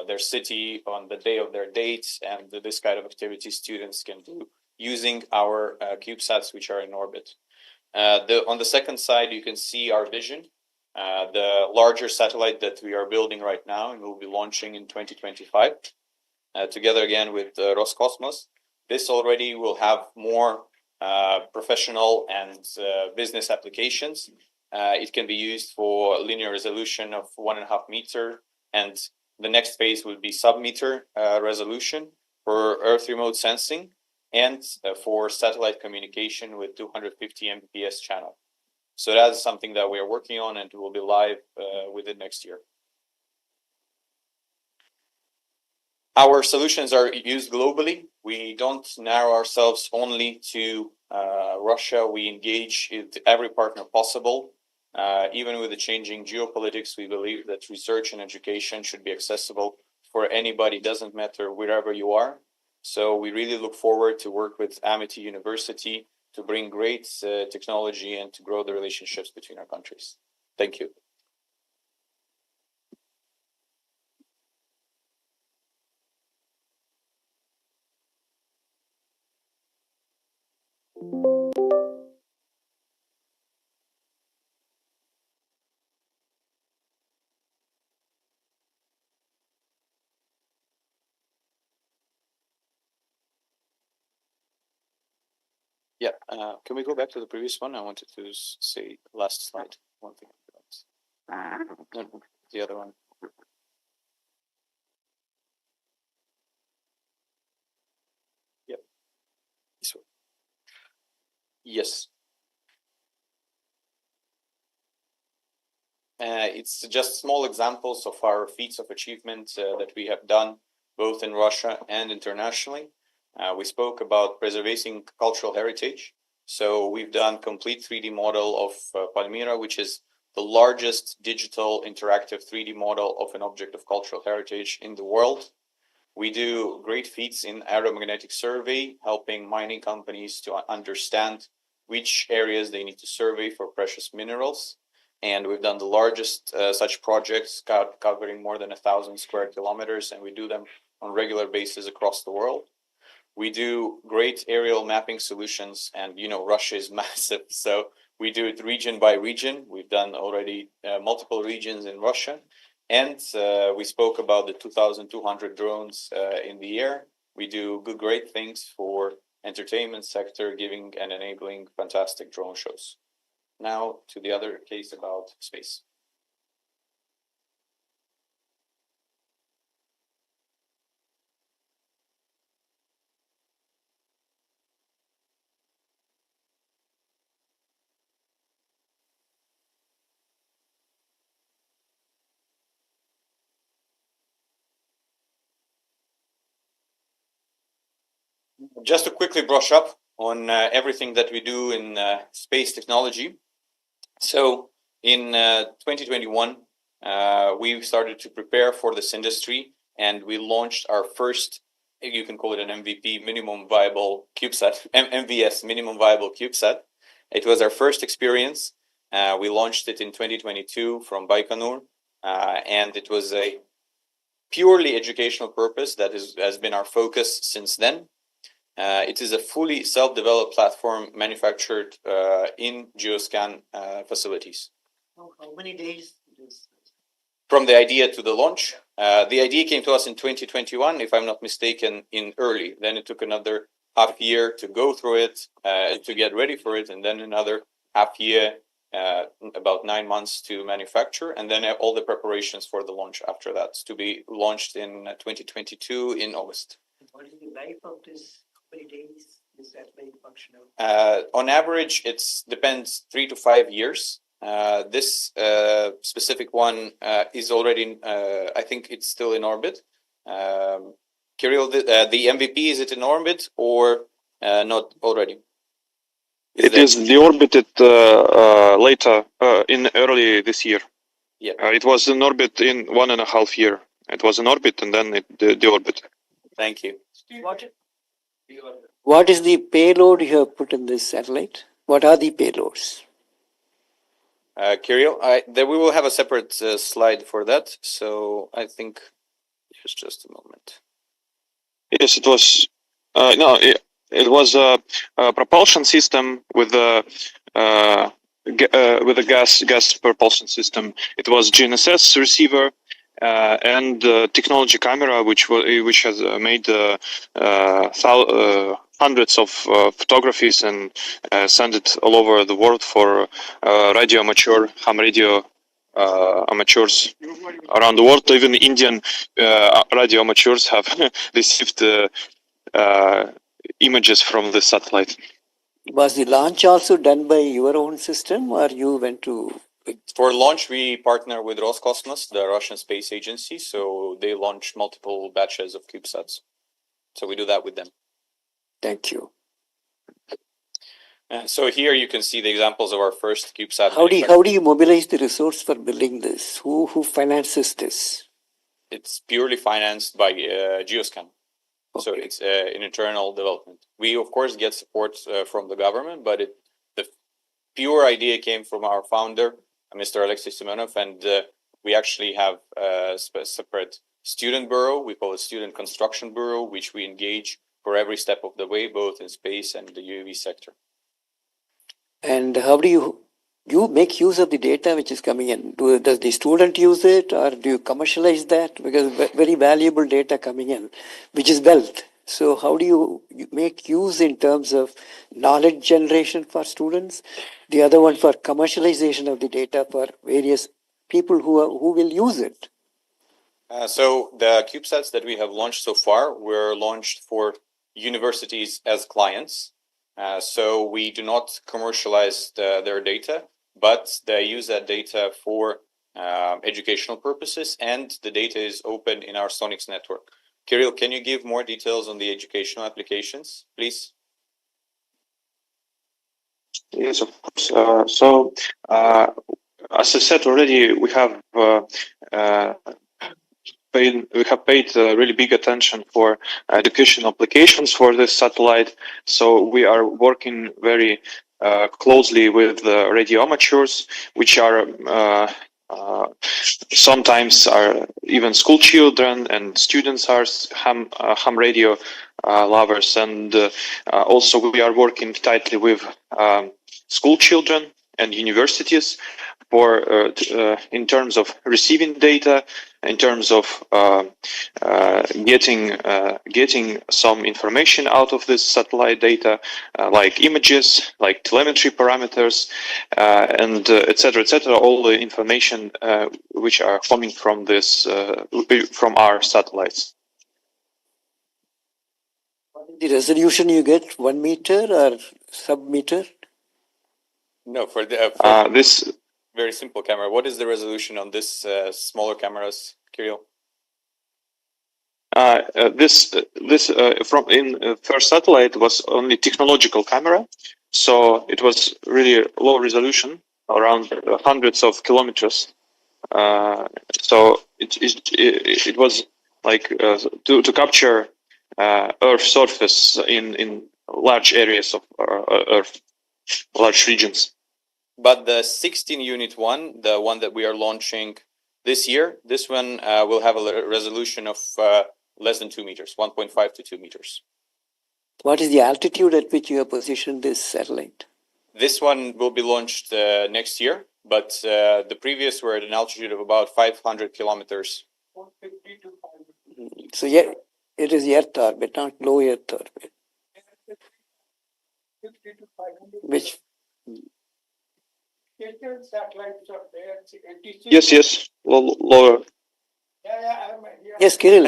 Speaker 2: their city on the day of their dates, and this kind of activity students can do using our CubeSats, which are in orbit. On the second side, you can see our vision, the larger satellite that we are building right now and will be launching in 2025, together again with Roscosmos. This already will have more professional and business applications. It can be used for linear resolution of 1.5 meter, and the next phase will be sub-meter resolution for Earth remote sensing, and for satellite communication with 250 Mbps channel. So that's something that we are working on and will be live within next year. Our solutions are used globally. We don't narrow ourselves only to Russia. We engage with every partner possible. Even with the changing geopolitics, we believe that research and education should be accessible for anybody, doesn't matter wherever you are. So we really look forward to work with Amity University to bring great technology and to grow the relationships between our countries. Thank you. Yeah, can we go back to the previous one? I wanted to say last slide. One thing. No, the other one. Yep. This one. Yes. It's just small examples of our feats of achievement that we have done both in Russia and internationally. We spoke about preserving cultural heritage. So we've done complete 3D model of Palmyra, which is the largest digital interactive 3D model of an object of cultural heritage in the world. We do great feats in aeromagnetic survey, helping mining companies to understand which areas they need to survey for precious minerals. And we've done the largest such projects covering more than 1,000 square kilometers, and we do them on a regular basis across the world. We do great aerial mapping solutions, and Russia is massive, so we do it region by region. We've done already multiple regions in Russia, and we spoke about the 2,200 drones in the air. We do great things for entertainment sector, giving and enabling fantastic drone shows. Now to the other case about space. Just to quickly brush up on everything that we do in space technology. So in 2021, we started to prepare for this industry, and we launched our first, you can call it an MVP, minimum viable CubeSat, MVS, minimum viable CubeSat. It was our first experience. We launched it in 2022 from Baikonur, and it was a purely educational purpose that has been our focus since then. It is a fully self-developed platform manufactured in Geoscan facilities.
Speaker 7: How many days?
Speaker 2: From the idea to the launch, the idea came to us in 2021, if I'm not mistaken, in early. Then it took another half year to go through it, to get ready for it, and then another half year, about 9 months to manufacture, and then all the preparations for the launch after that, to be launched in 2022 in August.
Speaker 7: What is the life of this? How many days is that very functional?
Speaker 2: On average, it depends 3 to 5 years. This specific one is already, I think it's still in orbit. Kirill, the MVP, is it in orbit or not already?
Speaker 8: It is deorbited later, in early this year.
Speaker 2: Yeah.
Speaker 8: It was in orbit in 1.5 years. It was in orbit and then it deorbited.
Speaker 2: Thank you.
Speaker 6: What is the payload you have put in this satellite? What are the payloads?
Speaker 2: Kirill, we will have a separate slide for that. So I think just a moment.
Speaker 8: Yes, it was. No, it was a propulsion system with a gas propulsion system. It was GNSS receiver and technology camera, which has made hundreds of photographies and send it all over the world for radio amateur, ham radio amateurs around the world. Even Indian radio amateurs have received images from the satellite.
Speaker 6: Was the launch also done by your own system, or you went to?
Speaker 2: For launch, we partner with Roscosmos, the Russian space agency. So they launch multiple batches of CubeSats. So we do that with them.
Speaker 6: Thank you.
Speaker 2: So here you can see the examples of our first CubeSat.
Speaker 6: How do you mobilize the resource for building this? Who finances this?
Speaker 2: It's purely financed by Geoscan.
Speaker 6: Okay.
Speaker 2: So it's an internal development. We of course get support from the government, but the pure idea came from our founder, Mr. Alexei Semenov, and we actually have a separate student bureau. We call it Student Construction Bureau, which we engage for every step of the way, both in space and the UAV sector.
Speaker 6: And how do you make use of the data which is coming in? Does the student use it, or do you commercialize that? Because very valuable data coming in, which is wealth. So how do you make use in terms of knowledge generation for students? The other one for commercialization of the data for various people who will use it.
Speaker 2: So the CubeSats that we have launched so far were launched for universities as clients. So we do not commercialize their data, but they use that data for educational purposes, and the data is open in our Sonics network. Kirill, can you give more details on the educational applications, please?
Speaker 8: Yes, of course. As I said already, we have paid really big attention for education applications for this satellite. So we are working very closely with radio amateurs, which are sometimes are even school children and students are ham radio lovers, and also we are working tightly with school children and universities for in terms of receiving data, in terms of getting some information out of this satellite data, like images, like telemetry parameters, and etc. etc. All the information which are coming from this from our satellites.
Speaker 6: The resolution you get 1 meter or sub-meter?
Speaker 2: No, for the
Speaker 8: This
Speaker 2: very simple camera. What is the resolution on this smaller cameras, Kirill?
Speaker 8: This from in first satellite was only technological camera, so it was really low resolution, around hundreds of kilometers. So it was like to capture Earth surface in large areas of Earth, large regions.
Speaker 2: But the 16 unit one, the one that we are launching this year, this one will have a resolution of less than 2 meters, 1.5 to 2 meters.
Speaker 6: What is the altitude at which you have positioned this satellite?
Speaker 2: This one will be launched next year, but the previous were at an altitude of about 500 kilometers.
Speaker 5: 450 to 500.
Speaker 6: So yeah, it is Earth orbit, not low Earth orbit.
Speaker 5: 50 to 500.
Speaker 6: Which
Speaker 5: Satellites are there. 86.
Speaker 8: Yes, lower.
Speaker 5: Yeah, I'm here.
Speaker 6: yes, Kirill.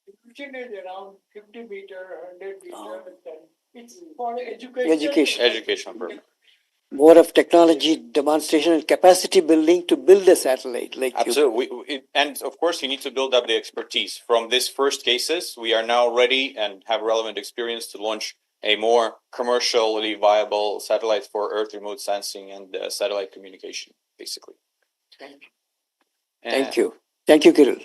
Speaker 5: Resolution is around 50 meter, 100 meter. It's for education.
Speaker 2: Educational purpose.
Speaker 6: More of technology demonstration and capacity building to build a satellite. Like
Speaker 2: Absolutely. And of course, you need to build up the expertise. From this first cases, we are now ready and have relevant experience to launch a more commercially viable satellite for Earth remote sensing and satellite communication, basically.
Speaker 6: Thank you. Thank you, Kirill.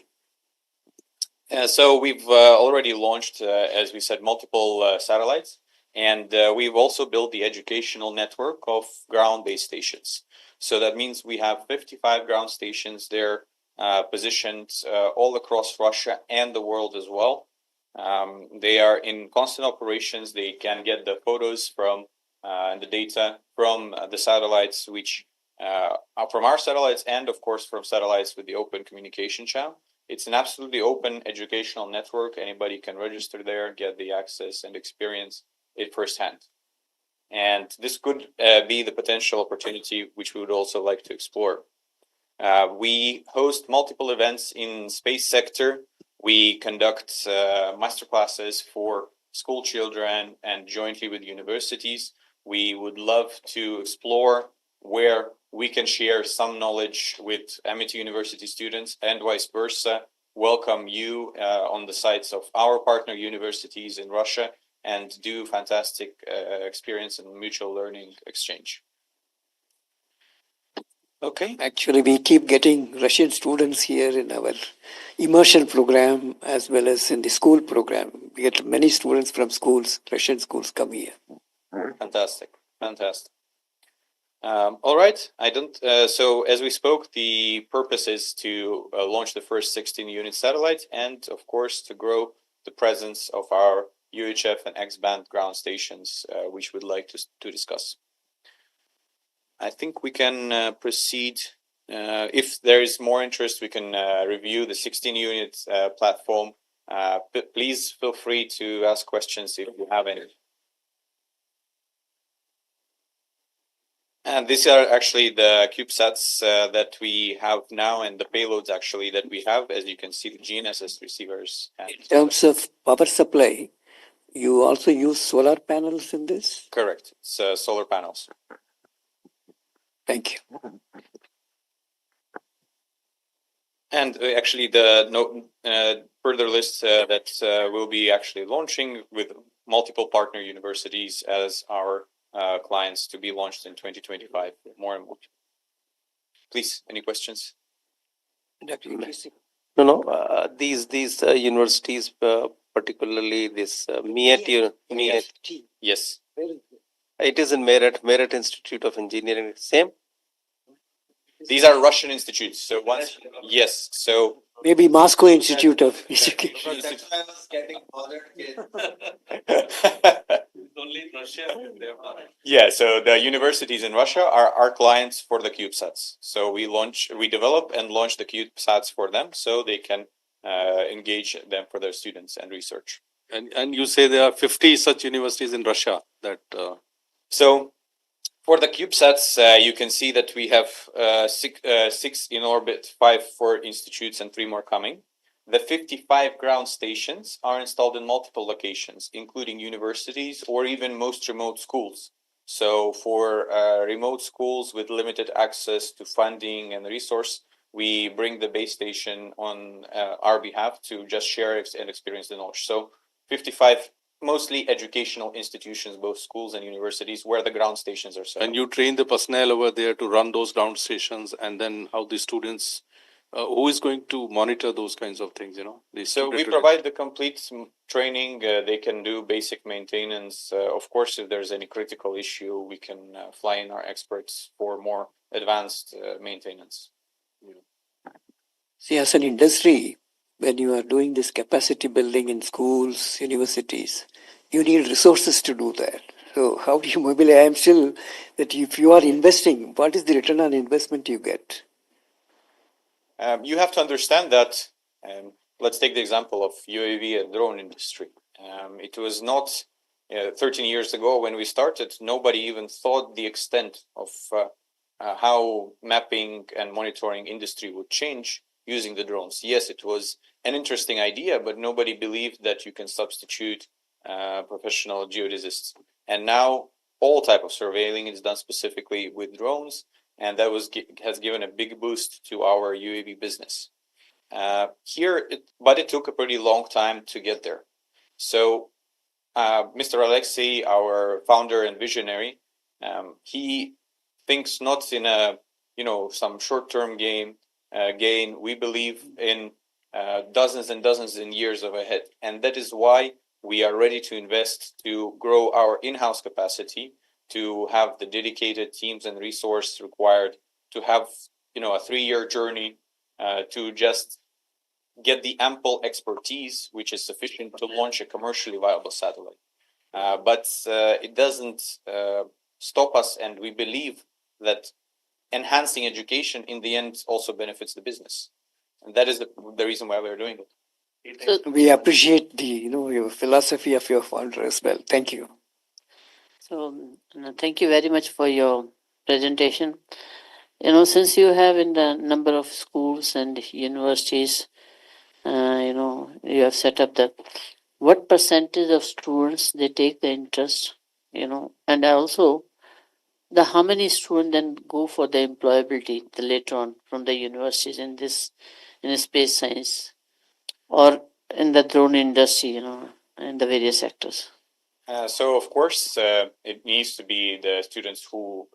Speaker 2: So we've already launched, as we said, multiple satellites. And we've also built the educational network of ground-based stations. So that means we have 55 ground stations there positioned all across Russia and the world as well. They are in constant operations. They can get the photos from and the data from the satellites, which are from our satellites and, of course, from satellites with the open communication channel. It's an absolutely open educational network. Anybody can register there, get the access and experience it firsthand. And this could be the potential opportunity which we would also like to explore. We host multiple events in space sector. We conduct masterclasses for school children and jointly with universities. We would love to explore where we can share some knowledge with MIT University students and vice versa. Welcome you on the sites of our partner universities in Russia and do fantastic experience and mutual learning exchange. Okay.
Speaker 6: Actually, we keep getting Russian students here in our immersion program as well as in the school program. We get many students from schools, Russian schools come here.
Speaker 2: Fantastic. All right. So as we spoke, the purpose is to launch the first 16-unit satellite and, of course, to grow the presence of our UHF and X-band ground stations, which we'd like to discuss. I think we can proceed. If there is more interest, we can review the 16-unit platform. Please feel free to ask questions if you have any. And these are actually the CubeSats that we have now and the payloads actually that we have. As you can see, the GNSS receivers.
Speaker 6: In terms of power supply, you also use solar panels in this?
Speaker 2: Correct. It's solar panels.
Speaker 6: Thank you.
Speaker 2: And actually the further list that we'll be actually launching with multiple partner universities as our clients to be launched in 2025, more and more. Please, any questions?
Speaker 4: No. These universities, particularly this MET.
Speaker 2: Yes.
Speaker 4: It is in Merit Institute of Engineering. Same.
Speaker 2: These are Russian institutes. So once, yes. So
Speaker 6: Maybe Moscow Institute of Education.
Speaker 1: That's why I was getting bothered. Only in Russia.
Speaker 2: yeah, so the universities in Russia are our clients for the CubeSats. So we develop and launch the CubeSats for them, so they can engage them for their students and research.
Speaker 3: And you say there are 50 such universities in Russia that.
Speaker 2: So for the CubeSats, you can see that we have six in orbit, 5 for institutes, and 3 more coming. The 55 ground stations are installed in multiple locations, including universities or even most remote schools. So for remote schools with limited access to funding and resource, we bring the base station on our behalf to just share and experience the knowledge. So 55 mostly educational institutions, both schools and universities, where the ground stations are set.
Speaker 3: And you train the personnel over there to run those ground stations, and then how the students, who is going to monitor those kinds of things,
Speaker 2: So we provide the complete training. They can do basic maintenance. Of course, if there's any critical issue, we can fly in our experts for more advanced maintenance.
Speaker 6: See, as an industry, when you are doing this capacity building in schools, universities, you need resources to do that. So how do you mobilize? I am still that if you are investing, what is the return on investment you get?
Speaker 2: You have to understand that. Let's take the example of UAV and drone industry. It was not 13 years ago when we started. Nobody even thought the extent of how mapping and monitoring industry would change using the drones. Yes, it was an interesting idea, but nobody believed that you can substitute professional geodesists. And now all type of surveilling is done specifically with drones, and that has given a big boost to our UAV business. But it took a pretty long time to get there. So Mr. Alexei, our founder and visionary, he thinks not in a some short-term gain. We believe in dozens and dozens in years of ahead, and that is why we are ready to invest to grow our in-house capacity, to have the dedicated teams and resource required, to have a 3-year journey to just get the ample expertise which is sufficient to launch a commercially viable satellite. But it doesn't stop us, and we believe that enhancing education in the end also benefits the business, and that is the reason why we're doing it.
Speaker 6: So we appreciate the your philosophy of your founder as well. Thank you.
Speaker 9: So thank you very much for your presentation. Since you have in the number of schools and universities, you have set up that. What percentage of students they take the interest, and also how many students then go for the employability later on from the universities in space science or in the drone industry, in the various sectors?
Speaker 2: So of course, it needs to be the students for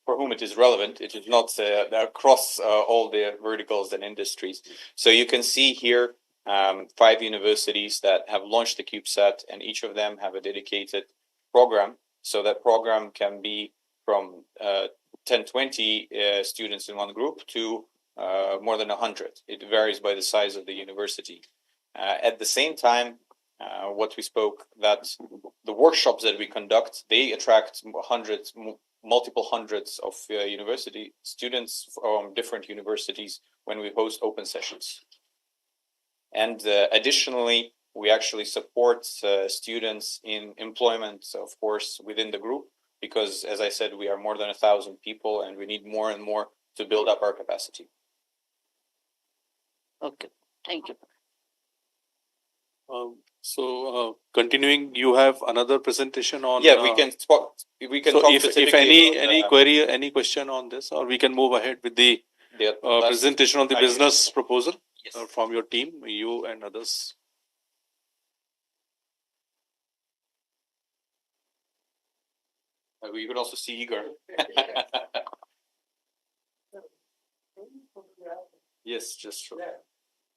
Speaker 2: whom it is relevant. It is not across all the verticals and industries. So you can see here 5 universities that have launched the CubeSat, and each of them have a dedicated program. So that program can be from 10-20 students in one group to more than 100. It varies by the size of the university. At the same time, what we spoke, that the workshops that we conduct, they attract multiple hundreds of university students from different universities when we host open sessions. And additionally, we actually support students in employment, of course, within the group, because as I said, we are more than 1,000 people, and we need more and more to build up our capacity.
Speaker 9: Okay, thank you.
Speaker 3: So continuing, you have another presentation on.
Speaker 2: Yeah, we can talk. So
Speaker 3: if any query, any question on this, or we can move ahead with the presentation on the business proposal from your team, you and others.
Speaker 2: We could also see Igor.
Speaker 3: Yes, just sure.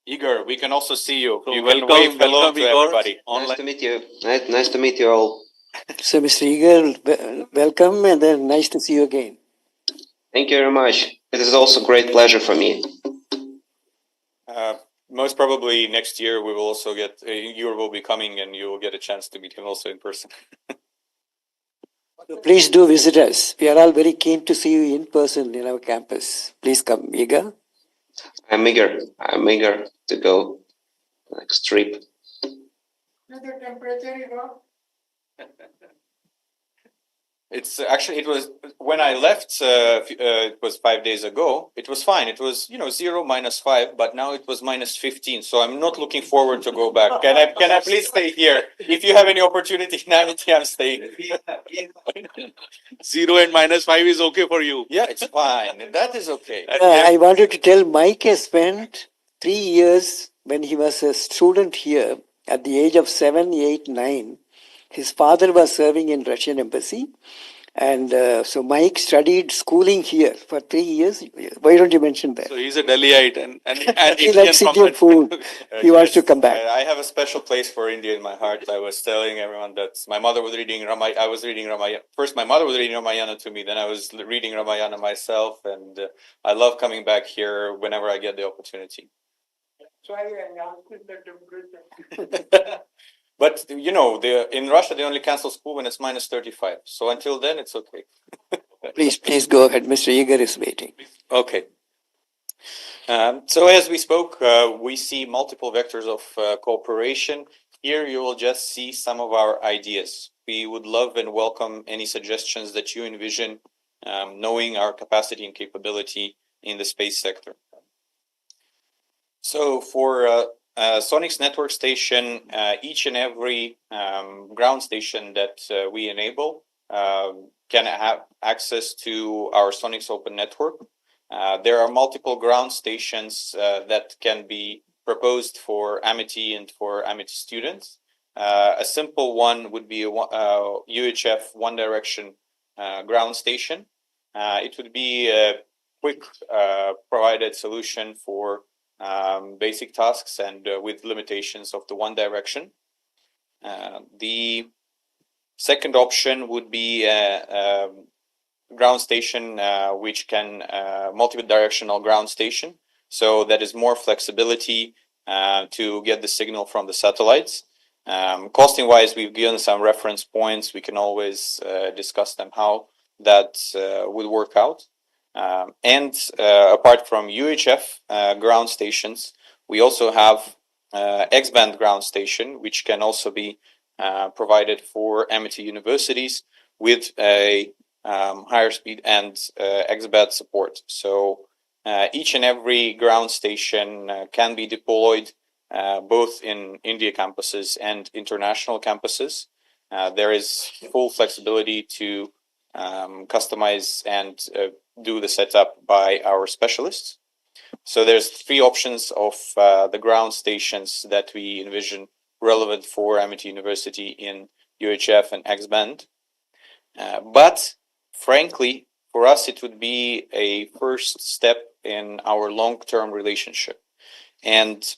Speaker 2: Igor, we can also see you.
Speaker 3: So
Speaker 2: you
Speaker 3: welcome
Speaker 2: to everybody.
Speaker 10: Nice to meet you. Nice to meet you all.
Speaker 6: So, Mr. Igor, welcome, and then nice to see you again.
Speaker 10: Thank you very much. It is also a great pleasure for me.
Speaker 2: Most probably next year we will also get, you will be coming and you will get a chance to meet him also in person.
Speaker 6: So please do visit us. We are all very keen to see you in person in our campus. Please come, Iga.
Speaker 10: I'm eager to go next trip.
Speaker 5: The temperature is what?
Speaker 2: It's actually, it was when I left, it was 5 days ago. It was fine. It was, 0, -5, but now it was -15. So I'm not looking forward to go back. Can I please stay here? If you have any opportunity in Amity, I'm staying.
Speaker 3: 0 and -5 is okay for you.
Speaker 2: Yeah, it's fine. That is okay.
Speaker 6: I wanted to tell Mike has spent 3 years when he was a student here at the age of 7, 8, 9. His father was serving in Russian embassy. And so Mike studied schooling here for 3 years. Why don't you mention that?
Speaker 3: So he's a Delhiite and
Speaker 6: He
Speaker 3: Indian
Speaker 6: likes Indian food. He wants to come back.
Speaker 2: I have a special place for India in my heart. I was telling everyone that my mother was reading Ramayana. I was reading Ramayana. First, my mother was reading Ramayana to me. Then I was reading Ramayana myself. And I love coming back here whenever I get the opportunity.
Speaker 5: Sorry, I asked the temperature.
Speaker 2: But, in Russia, they only cancel school when it's -35. So until then, it's okay.
Speaker 6: Please go ahead. Mr. Eager is waiting.
Speaker 2: Okay. So as we spoke, we see multiple vectors of cooperation. Here you will just see some of our ideas. We would love and welcome any suggestions that you envision, knowing our capacity and capability in the space sector. So for Sonic's network station, each and every ground station that we enable can have access to our Sonic's open network. There are multiple ground stations that can be proposed for Amity and for Amity students. A simple one would be a UHF one direction ground station. It would be a quick provided solution for basic tasks and with limitations of the one direction. The second option would be a ground station which can multi-directional ground station, so that is more flexibility to get the signal from the satellites. Costing wise, we've given some reference points. We can always discuss them how that would work out. And apart from UHF ground stations, we also have X-band ground station, which can also be provided for Amity universities with a higher speed and X-band support. So each and every ground station can be deployed both in India campuses and international campuses. There is full flexibility to customize and do the setup by our specialists. So there's 3 options of the ground stations that we envision relevant for Amity University in UHF and X-band. But frankly, for us, it would be a first step in our long-term relationship. And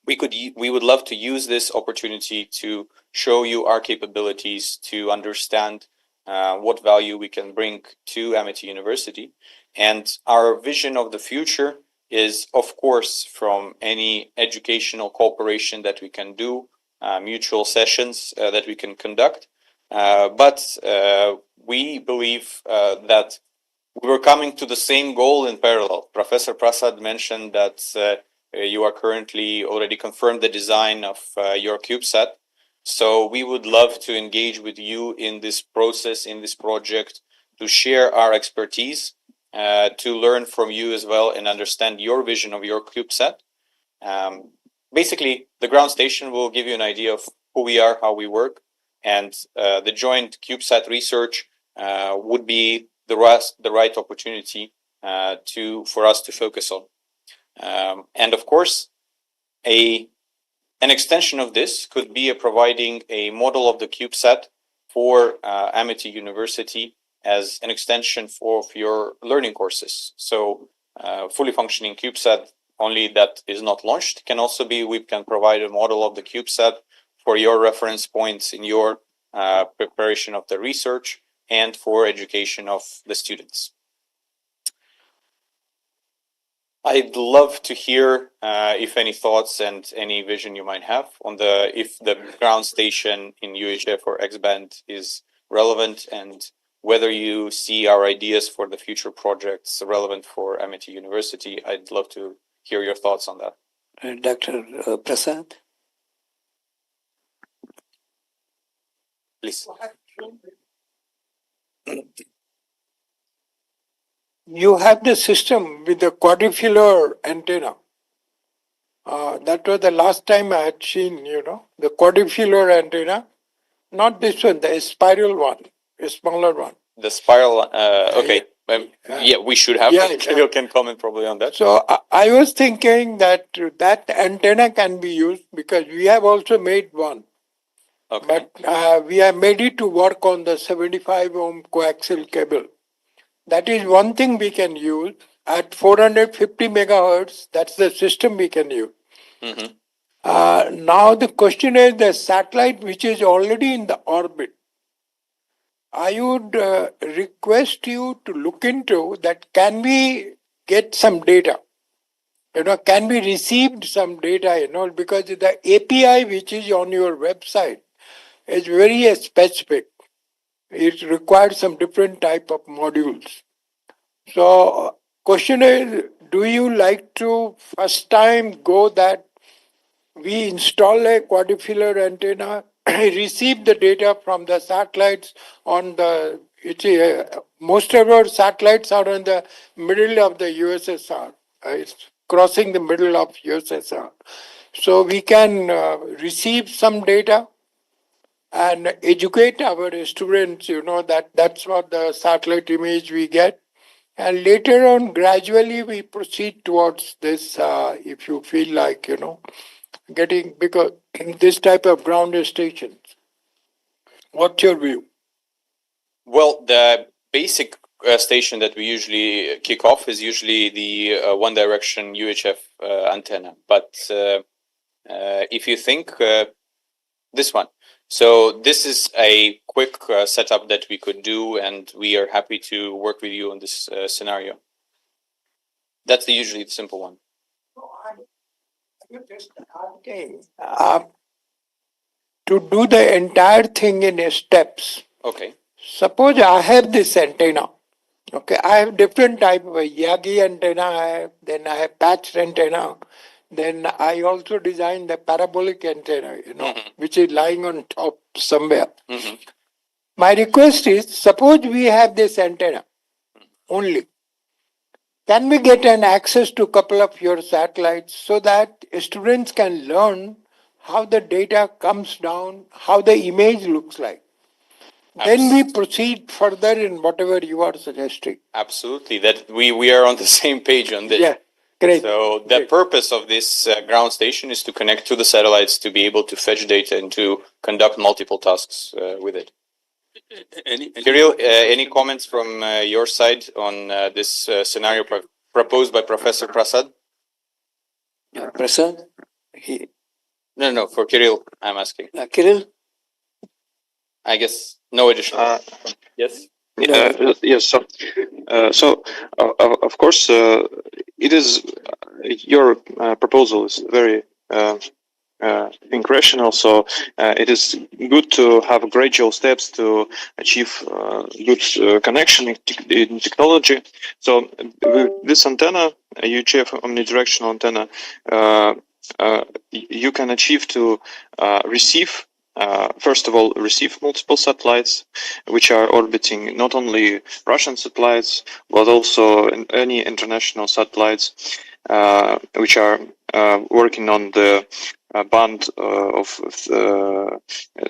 Speaker 2: we would love to use this opportunity to show you our capabilities, to understand what value we can bring to Amity University. And our vision of the future is, of course, from any educational cooperation that we can do, mutual sessions that we can conduct. But we believe that we were coming to the same goal in parallel. Professor Prasad mentioned that you are currently already confirmed the design of your CubeSat. So we would love to engage with you in this process, in this project, to share our expertise, to learn from you as well and understand your vision of your CubeSat. Basically, the ground station will give you an idea of who we are, how we work, and the joint CubeSat research would be the right opportunity for us to focus on. And of course, an extension of this could be providing a model of the CubeSat for Amity University as an extension of your learning courses. So fully functioning CubeSat, only that is not launched, can also be, we can provide a model of the CubeSat for your reference points in your preparation of the research and for education of the students. I'd love to hear if any thoughts and any vision you might have on if the ground station in UHF or X-band is relevant, and whether you see our ideas for the future projects relevant for MIT University. I'd love to hear your thoughts on that.
Speaker 6: Dr. Prasad?
Speaker 2: Please.
Speaker 5: You have the system with the quadrifilar antenna. That was the last time I had seen, the quadrifilar antenna. Not this one, the spiral one, a smaller one.
Speaker 2: The spiral, okay. Yeah, we should have.
Speaker 5: Yeah,
Speaker 2: Kirill can comment probably on that.
Speaker 5: So I was thinking that antenna can be used because we have also made one.
Speaker 2: Okay.
Speaker 5: But we have made it to work on the 75 ohm coaxial cable. That is one thing we can use at 450 megahertz. That's the system we can use.
Speaker 2: Mm-hmm.
Speaker 5: Now the question is the satellite which is already in the orbit. I would request you to look into that. Can we get some data? Can we receive some data? Because the API which is on your website is very specific. It requires some different type of modules. So question is, do you like to first time go that we install a quadrifilar antenna, receive the data from the satellites on the, most of our satellites are in the middle of the USSR. It's crossing the middle of USSR. So we can receive some data and educate our students, that's what the satellite image we get. And later on, gradually we proceed towards this, if you feel like, getting, because this type of ground stations. What's your view?
Speaker 2: Well, the basic station that we usually kick off is usually the one direction UHF antenna. But if you think this one, so this is a quick setup that we could do, and we are happy to work with you on this scenario. That's usually the simple one.
Speaker 5: Just asking, to do the entire thing in steps.
Speaker 2: Okay.
Speaker 5: Suppose I have this antenna. Okay, I have different type of Yagi antenna, then I have patched antenna, then I also designed the parabolic antenna, which is lying on top somewhere.
Speaker 2: Mm-hmm.
Speaker 5: My request is, suppose we have this antenna only. Can we get an access to a couple of your satellites so that students can learn how the data comes down, how the image looks like? Then we proceed further in whatever you are suggesting.
Speaker 2: Absolutely. That we are on the same page on this.
Speaker 5: Yeah, great.
Speaker 2: So the purpose of this ground station is to connect to the satellites to be able to fetch data and to conduct multiple tasks with it. Kirill, any comments from your side on this scenario proposed by Professor Prasad?
Speaker 6: Prasad?
Speaker 2: No, for Kirill, I'm asking.
Speaker 6: Kirill?
Speaker 2: I guess no additional. Yes?
Speaker 8: Yes, so of course, it is your proposal is very I think rational. So it is good to have gradual steps to achieve good connection in technology. So with this antenna, UHF omnidirectional antenna, you can achieve to receive. First of all, receive multiple satellites which are orbiting not only Russian satellites but also any international satellites which are working on the band of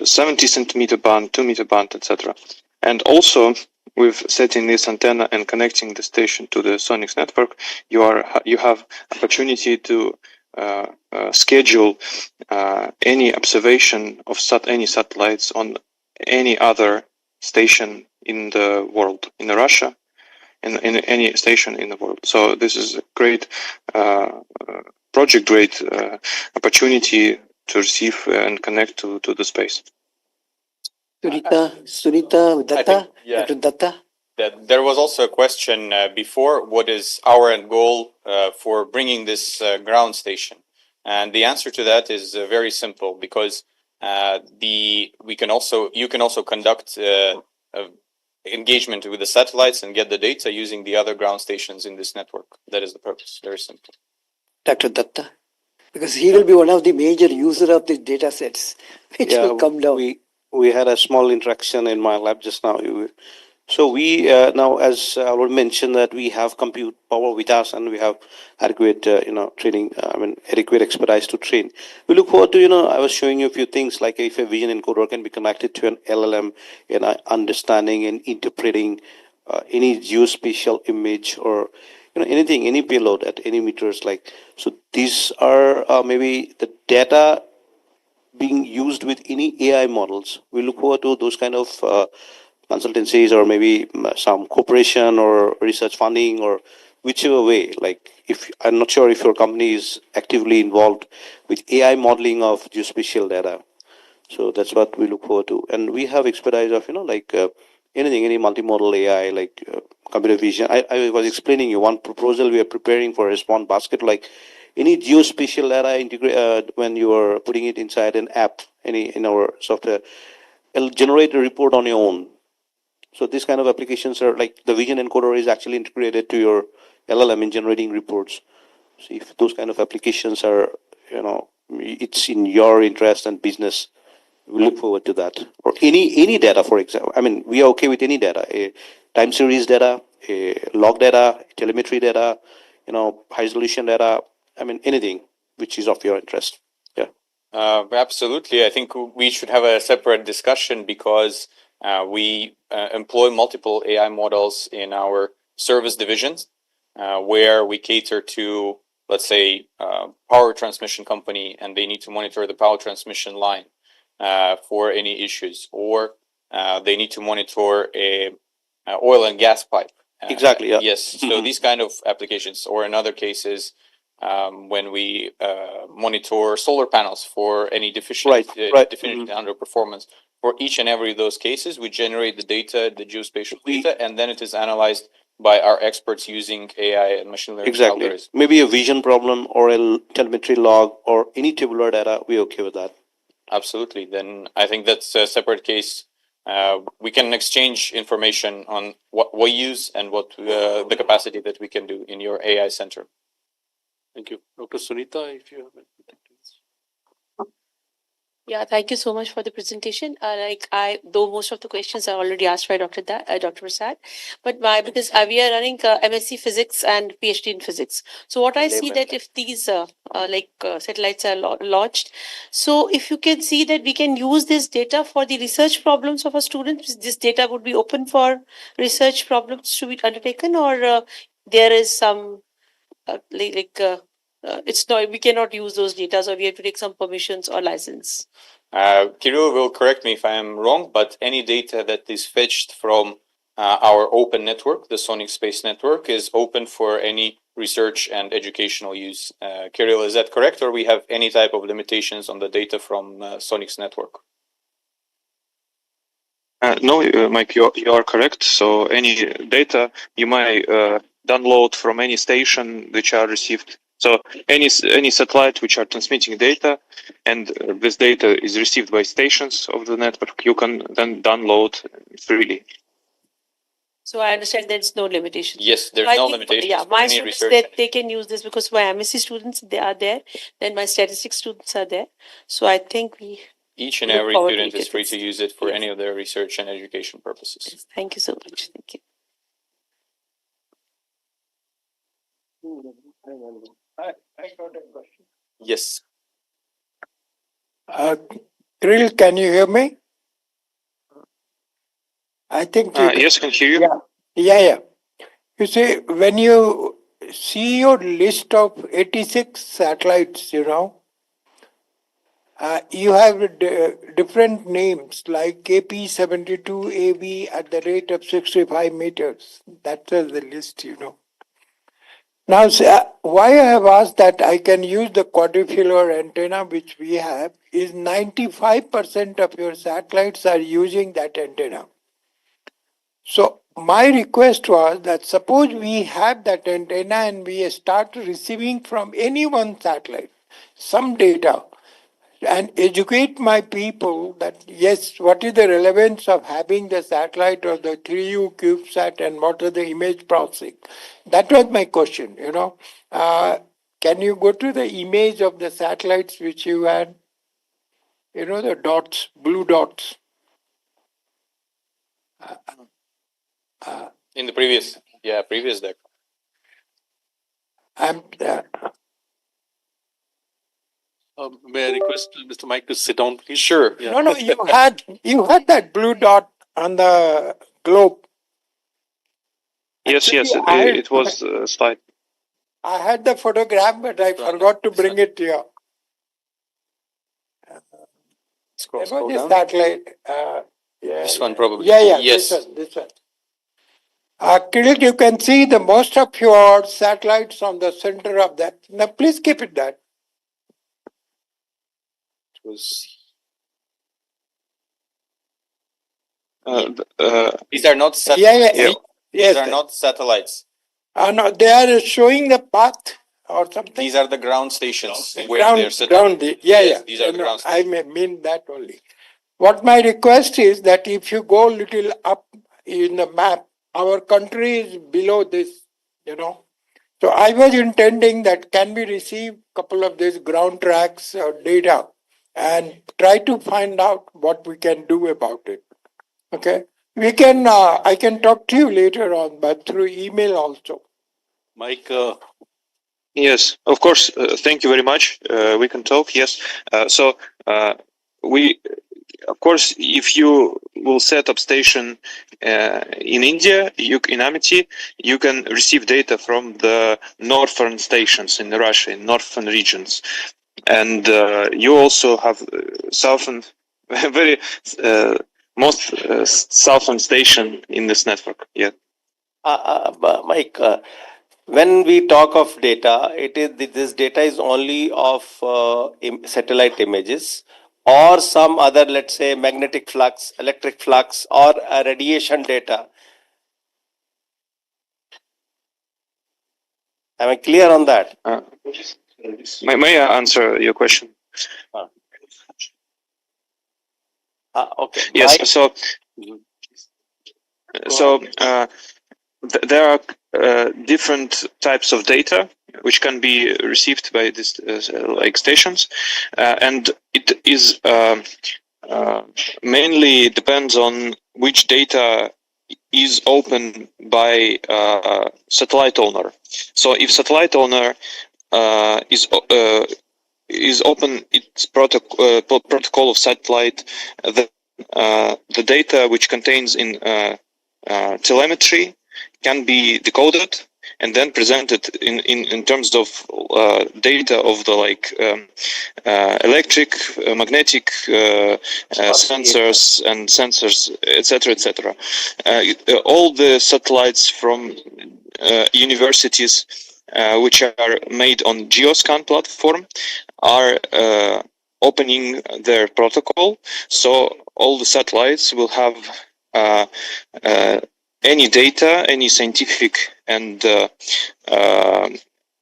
Speaker 8: 70 centimeter band, 2 meter band, etc. And also, with setting this antenna and connecting the station to the Sonics network, you have opportunity to schedule any observation of any satellites on any other station in the world, in Russia, in any station in the world. So this is a great project, great opportunity to receive and connect to the space.
Speaker 6: Sunita Datta?
Speaker 2: Yeah.
Speaker 6: Dr. Datta?
Speaker 2: that there was also a question before, what is our end goal for bringing this ground station? And the answer to that is very simple, because you can also conduct engagement with the satellites and get the data using the other ground stations in this network. That is the purpose. Very simple.
Speaker 6: Dr. Datta, because he will be one of the major user of these data sets, which will come down.
Speaker 3: We had a small interaction in my lab just now. So we now, as I would mention, that we have compute power with us, and we have adequate, training. Adequate expertise to train. We look forward to, I was showing you a few things, like if a vision encoder can be connected to an LLM in understanding and interpreting any geospatial image, or anything, any payload at any meters. Like, so these are maybe the data being used with any AI models. We look forward to those kind of consultancies, or maybe some cooperation or research funding, or whichever way. Like, if I'm not sure if your company is actively involved with AI modeling of geospatial data. So that's what we look forward to. And we have expertise of, anything, any multimodal AI, like computer vision. I was explaining you one proposal we are preparing for a Respond Basket, like any geospatial data when you are putting it inside an app, in our software, it'll generate a report on your own. So these kind of applications are like the vision encoder is actually integrated to your LLM in generating reports. So if those kind of applications are, it's in your interest and business, we look forward to that. Or any data, for example. We are okay with any data, a time series data, a log data, telemetry data, high resolution data. Anything which is of your interest. Yeah.
Speaker 2: Absolutely. I think we should have a separate discussion, because we employ multiple AI models in our service divisions, where we cater to, let's say, power transmission company, and they need to monitor the power transmission line for any issues, or they need to monitor a oil and gas pipe.
Speaker 3: Exactly. Yeah.
Speaker 2: Yes. So these kind of applications, or in other cases, when we monitor solar panels for any deficient underperformance. For each and every of those cases, we generate the data, the geospatial data, and then it is analyzed by our experts using AI and machine learning algorithms.
Speaker 3: Maybe a vision problem, or a telemetry log, or any tabular data, we're okay with that.
Speaker 2: Absolutely. Then I think that's a separate case. We can exchange information on what we use and what the capacity that we can do in your AI center.
Speaker 3: Thank you. Dr. Sunita, if you have anything.
Speaker 11: Yeah, thank you so much for the presentation. Though most of the questions are already asked by Dr. Prasad, but because we are running MSc Physics and PhD in Physics. So what I see that if these satellites are launched, so if you can see that we can use this data for the research problems of our students, this data would be open for research problems to be undertaken, or there is some it's not, we cannot use those data, so we have to take some permissions or license.
Speaker 2: Kirill will correct me if I am wrong, but any data that is fetched from our open network, the Sonic Space Network, is open for any research and educational use. Kirill, is that correct, or we have any type of limitations on the data from Sonic's network?
Speaker 8: No, Mike, you are correct. So any data you might download from any station which are received. So any satellite which are transmitting data, and this data is received by stations of the network, you can then download freely.
Speaker 11: So I understand there's no limitation.
Speaker 2: Yes, there's no limitation.
Speaker 11: Yeah, my students, they can use this, because my MSc students, they are there. Then my statistics students are there. So I think
Speaker 2: each and every student is free to use it for any of their research and education purposes.
Speaker 11: Yes, thank you so much. Thank you.
Speaker 5: I got a question.
Speaker 2: Yes.
Speaker 5: Kirill, can you hear me? I think
Speaker 8: yes, I can hear you.
Speaker 5: Yeah. You see, when you see your list of 86 satellites, you have different names like KP72AB at the rate of 65 meters. That's the list, Now, why I have asked that I can use the quadrifilar antenna which we have is 95% of your satellites are using that antenna. So my request was that suppose we have that antenna and we start receiving from any one satellite some data and educate my people that yes, what is the relevance of having the satellite or the 3U CubeSat and what are the image processing? That was my question, you know. Can you go to the image of the satellites which you had? You know, the dots, blue dots.
Speaker 2: In the previous deck.
Speaker 5: I'm,
Speaker 3: May I request Mr. Mike to sit down, please?
Speaker 2: Sure.
Speaker 3: Yeah.
Speaker 5: no, you had that blue dot on the globe.
Speaker 8: Yes, yes,
Speaker 5: Actually,
Speaker 8: it was slide.
Speaker 5: I had the photograph, but I forgot to bring it here.
Speaker 2: Scroll
Speaker 5: There was a
Speaker 2: down.
Speaker 5: satellite.
Speaker 2: This one probably.
Speaker 5: Yeah,
Speaker 2: Yes.
Speaker 5: this one. Kirill, you can see the most of your satellites on the center of that. Now, please keep it that.
Speaker 2: It was. These are not satellites.
Speaker 5: Yeah.
Speaker 2: These are not satellites.
Speaker 5: No, they are showing the path or something.
Speaker 2: These are the ground stations where they're sitting.
Speaker 5: Ground,
Speaker 2: Yes, these are the ground
Speaker 5: I may mean that only. What my request is that if you go little up in the map, our country is below this, you know. So I was intending that can we receive couple of these ground tracks data and try to find out what we can do about it. Okay. We can, I can talk to you later on, but through email also.
Speaker 3: Mike,
Speaker 8: Yes, of course. Thank you very much. We can talk. Yes. We, of course, if you will set up station in India, in Amity, you can receive data from the northern stations in Russia, in northern regions, and you also have southern, very most southern station in this network. Yeah.
Speaker 4: Mike, when we talk of data, this data is only of satellite images or some other, let's say, magnetic flux, electric flux, or radiation data. Am I clear on that?
Speaker 8: May I answer your question?
Speaker 4: Okay.
Speaker 8: Yes.
Speaker 4: Mike?
Speaker 8: There are different types of data which can be received by these like stations, and it is mainly depends on which data is open by satellite owner. So if satellite owner is open its protocol of satellite, the data which contains in telemetry can be decoded and then presented in terms of data of the electric, magnetic sensors and sensors, etc. All the satellites from universities which are made on Geoscan platform are opening their protocol, so all the satellites will have any data, any scientific and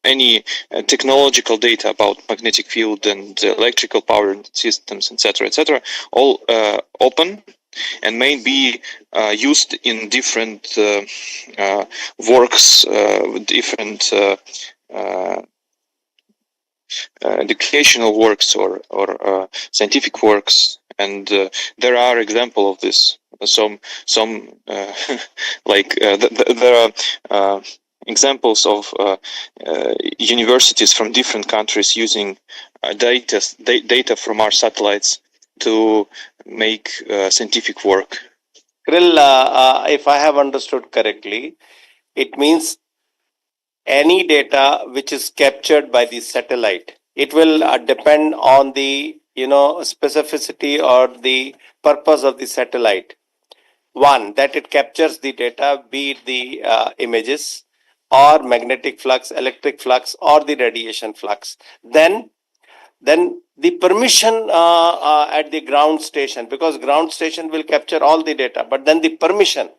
Speaker 8: any technological data about magnetic field and electrical power systems, etc., all open and may be used in different works, different educational works or scientific works, and there are examples of this. Some there are examples of universities from different countries using data from our satellites to make scientific work.
Speaker 4: Krill, if I have understood correctly, it means any data which is captured by the satellite, it will depend on the specificity or the purpose of the satellite. One, that it captures the data, be it the images or magnetic flux, electric flux, or the radiation flux. Then the permission at the ground station, because ground station will capture all the data, but then the permission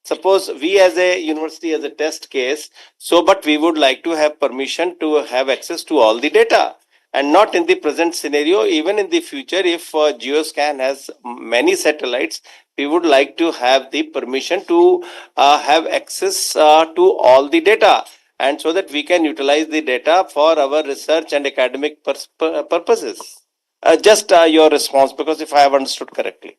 Speaker 4: Suppose we as a university as a test case, so but we would like to have permission to have access to all the data, and not in the present scenario, even in the future, if Geoscan has many satellites, we would like to have the permission to have access to all the data, and so that we can utilize the data for our research and academic purposes. Just your response, because if I have understood correctly.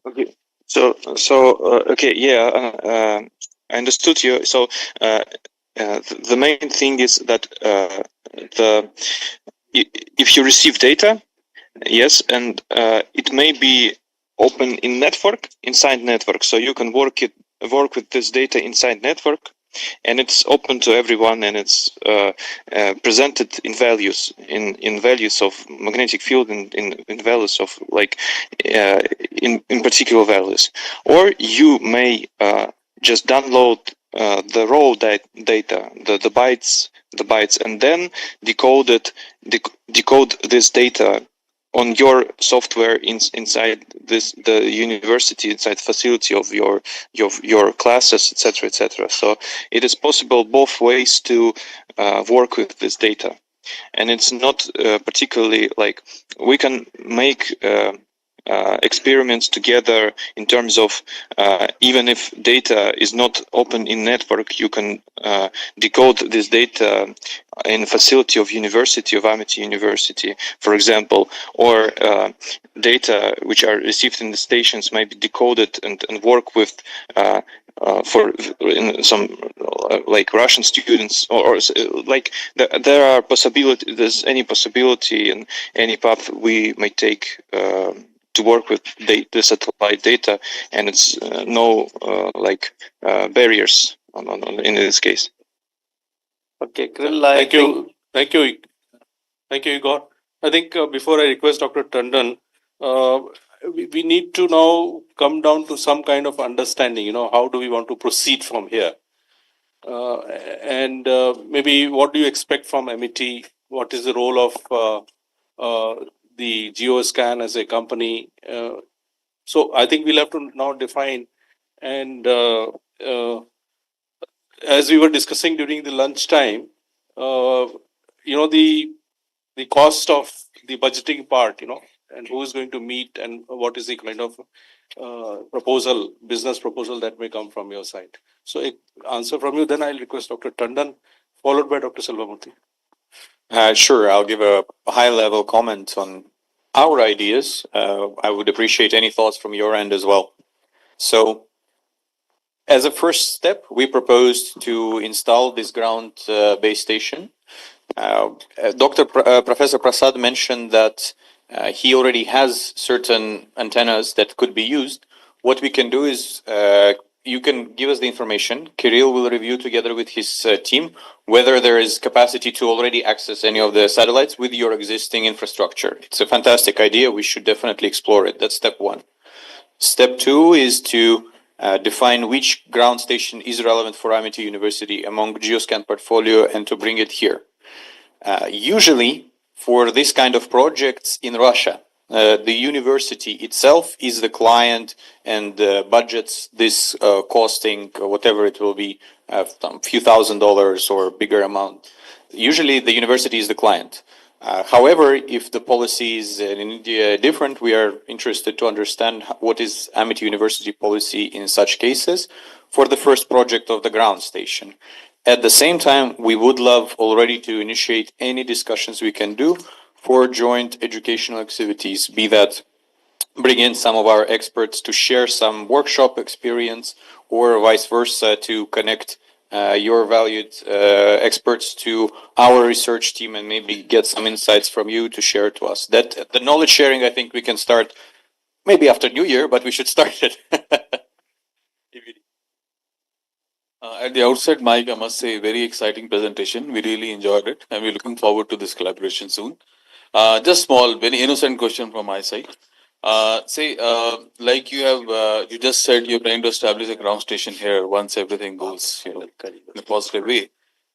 Speaker 8: Okay. Okay, yeah, I understood you. So the main thing is that the if you receive data, yes, and it may be open in network, inside network, so you can work with this data inside network, and it's open to everyone, and it's presented in values, in values of magnetic field, in values of like in particular values, or you may just download the raw data, the bytes, and then decode this data on your software inside the university, inside facility of your classes, etc. So it is possible both ways to work with this data, and it's not particularly like we can make experiments together in terms of even if data is not open in network, you can decode this data in a facility of university, of Amity University, for example, or data which are received in the stations might be decoded and work with for in some like Russian students, or like there are possibility. There's any possibility and any path we may take to work with the satellite data, and it's no barriers in this case.
Speaker 4: Okay, Krill,
Speaker 3: Thank you, Igor. I think before I request Dr. Tandon, we need to now come down to some kind of understanding. How do we want to proceed from here? And maybe what do you expect from MET? What is the role of the Geoscan as a company? So I think we'll have to now define. And as we were discussing during the lunchtime, the cost of the budgeting part, and who is going to meet, and what is the kind of business proposal that may come from your side. So, answer from you, then I'll request Dr. Tandon, followed by Dr. Selvamurthy.
Speaker 2: Sure, I'll give a high-level comment on our ideas. I would appreciate any thoughts from your end as well. So, as a first step, we proposed to install this ground base station. Professor Prasad mentioned that he already has certain antennas that could be used. What we can do is you can give us the information. Kirill will review together with his team whether there is capacity to already access any of the satellites with your existing infrastructure. It's a fantastic idea. We should definitely explore it. That's step one. Step two is to define which ground station is relevant for Amity University among Geoscan portfolio and to bring it here. Usually, for this kind of projects in Russia, the university itself is the client and budgets this costing whatever it will be, a few $1,000s or bigger amount. Usually, the university is the client. However, if the policies in India are different, we are interested to understand what is Amity University policy in such cases for the first project of the ground station. At the same time, we would love already to initiate any discussions we can do for joint educational activities, be that bring in some of our experts to share some workshop experience or vice versa to connect your valued experts to our research team and maybe get some insights from you to share to us. That the knowledge sharing, I think we can start maybe after New Year, but we should start it.
Speaker 12: At the outset, Mike, I must say, very exciting presentation. We really enjoyed it, and we're looking forward to this collaboration soon. Just small, very innocent question from my side. Like you just said, you're planning to establish a ground station here once everything goes, in a positive way,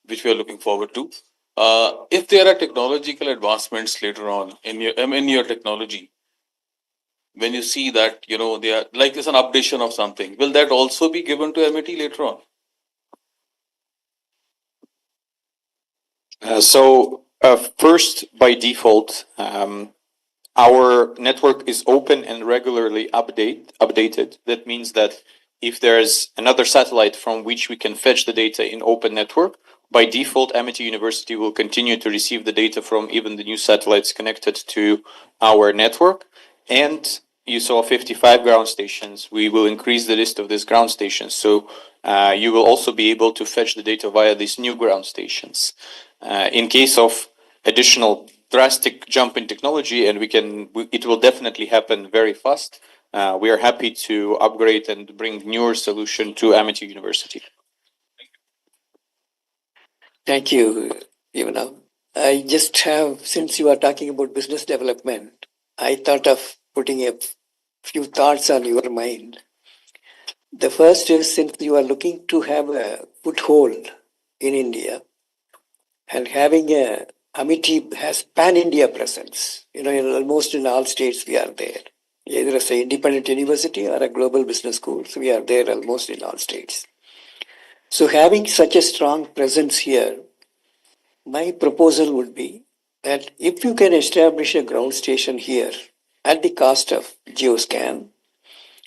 Speaker 12: which we are looking forward to. If there are technological advancements later on in your technology, when you see that, they are like it's an updation of something, will that also be given to MIT later on?
Speaker 2: First, by default, our network is open and regularly updated. That means that if there's another satellite from which we can fetch the data in open network, by default, MIT University will continue to receive the data from even the new satellites connected to our network. And you saw 55 ground stations. We will increase the list of these ground stations. So you will also be able to fetch the data via these new ground stations. In case of additional drastic jump in technology, and it will definitely happen very fast. We are happy to upgrade and bring newer solution to MIT University.
Speaker 6: Thank you, Ivanov. I just have, since you are talking about business development, I thought of putting a few thoughts on your mind. The first is, since you are looking to have a foothold in India and having a Amity has pan-India presence, almost in all states we are there. Either as an independent university or a global business school, so we are there almost in all states. So having such a strong presence here, my proposal would be that if you can establish a ground station here at the cost of Geoscan,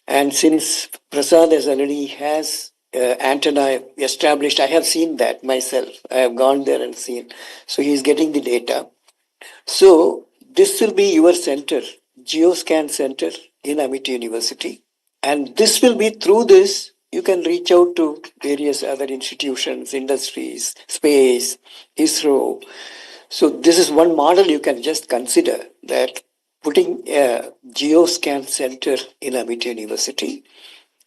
Speaker 6: and since Prasad has already has antenna established, I have seen that myself. I have gone there and seen. So he is getting the data. So this will be your center, Geoscan Center in Amity University. And this will be through this, you can reach out to various other institutions, industries, space, ISRO. So this is one model you can just consider, that putting a Geoscan Center in Amity University,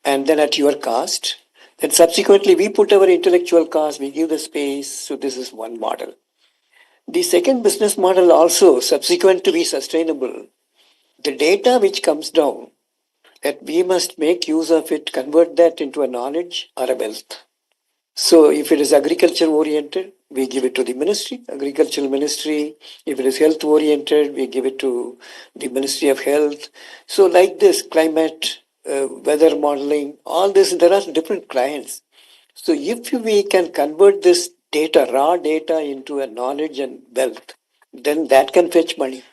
Speaker 6: and then at your cost. Then subsequently, we put our intellectual cost, we give the space. So this is one model. The second business model also, subsequent to be sustainable, the data which comes down, that we must make use of it, convert that into a knowledge or a wealth. So if it is agriculture oriented, we give it to the ministry, agricultural ministry. If it is health oriented, we give it to the Ministry of Health. So like this, climate, weather modeling, all this, there are different clients. So if we can convert this data, raw data, into a knowledge and wealth, then that can fetch money.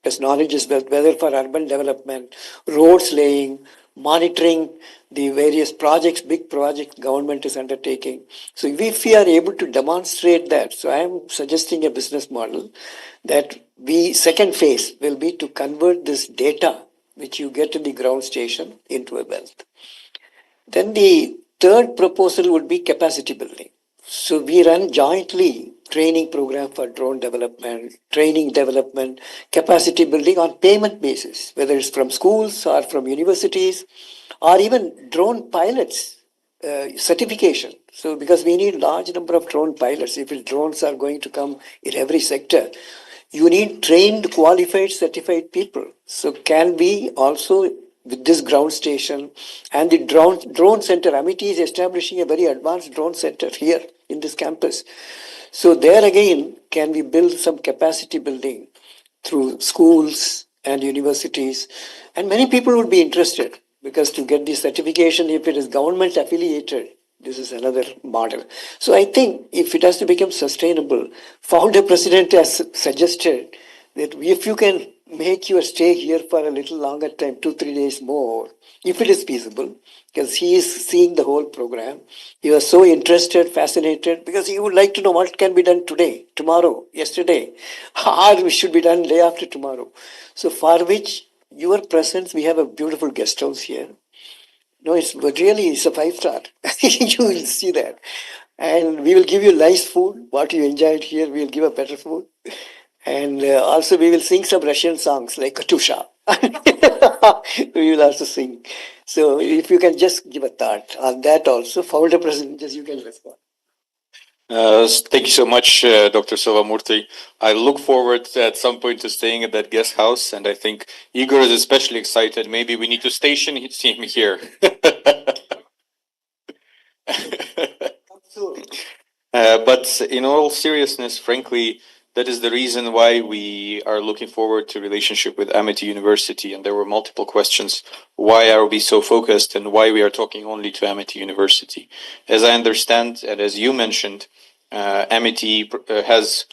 Speaker 6: Because knowledge is wealth, whether for urban development, roads laying, monitoring the various projects, big projects government is undertaking. So if we are able to demonstrate that, so I am suggesting a business model that second phase will be to convert this data which you get in the ground station into a wealth. Then the third proposal would be capacity building. So we run jointly training program for drone development, training development, capacity building on payment basis, whether it's from schools or from universities, or even drone pilots certification. So because we need large number of drone pilots, if drones are going to come in every sector, you need trained, qualified, certified people. So can we also, with this ground station and the drone center, Amity is establishing a very advanced drone center here in this campus. So there again, can we build some capacity building through schools and universities? And many people would be interested, because to get the certification, if it is government affiliated, this is another model. So I think if it has to become sustainable, founder president has suggested that if you can make your stay here for a little longer time, 2-3 days more, if it is feasible, because he is seeing the whole program. He was so interested, fascinated, because he would like to know what can be done today, tomorrow, yesterday, or we should be done day after tomorrow. So for which your presence, we have a beautiful guest house here. No, it's a 5-star. You will see that. And we will give you nice food. What you enjoyed here, we will give a better food. And also we will sing some Russian songs like Katusha. We will also sing. So if you can just give a thought on that also, founder president, just you can respond.
Speaker 2: Thank you so much, Dr. Silvamurthy. I look forward at some point to staying at that guest house, and I think Igor is especially excited. Maybe we need to station him here. But in all seriousness, frankly, That is the reason why we are looking forward to relationship with Amity University. And there were multiple questions. Why are we so focused and why we are talking only to Amity University? As I understand, and as you mentioned, Amity has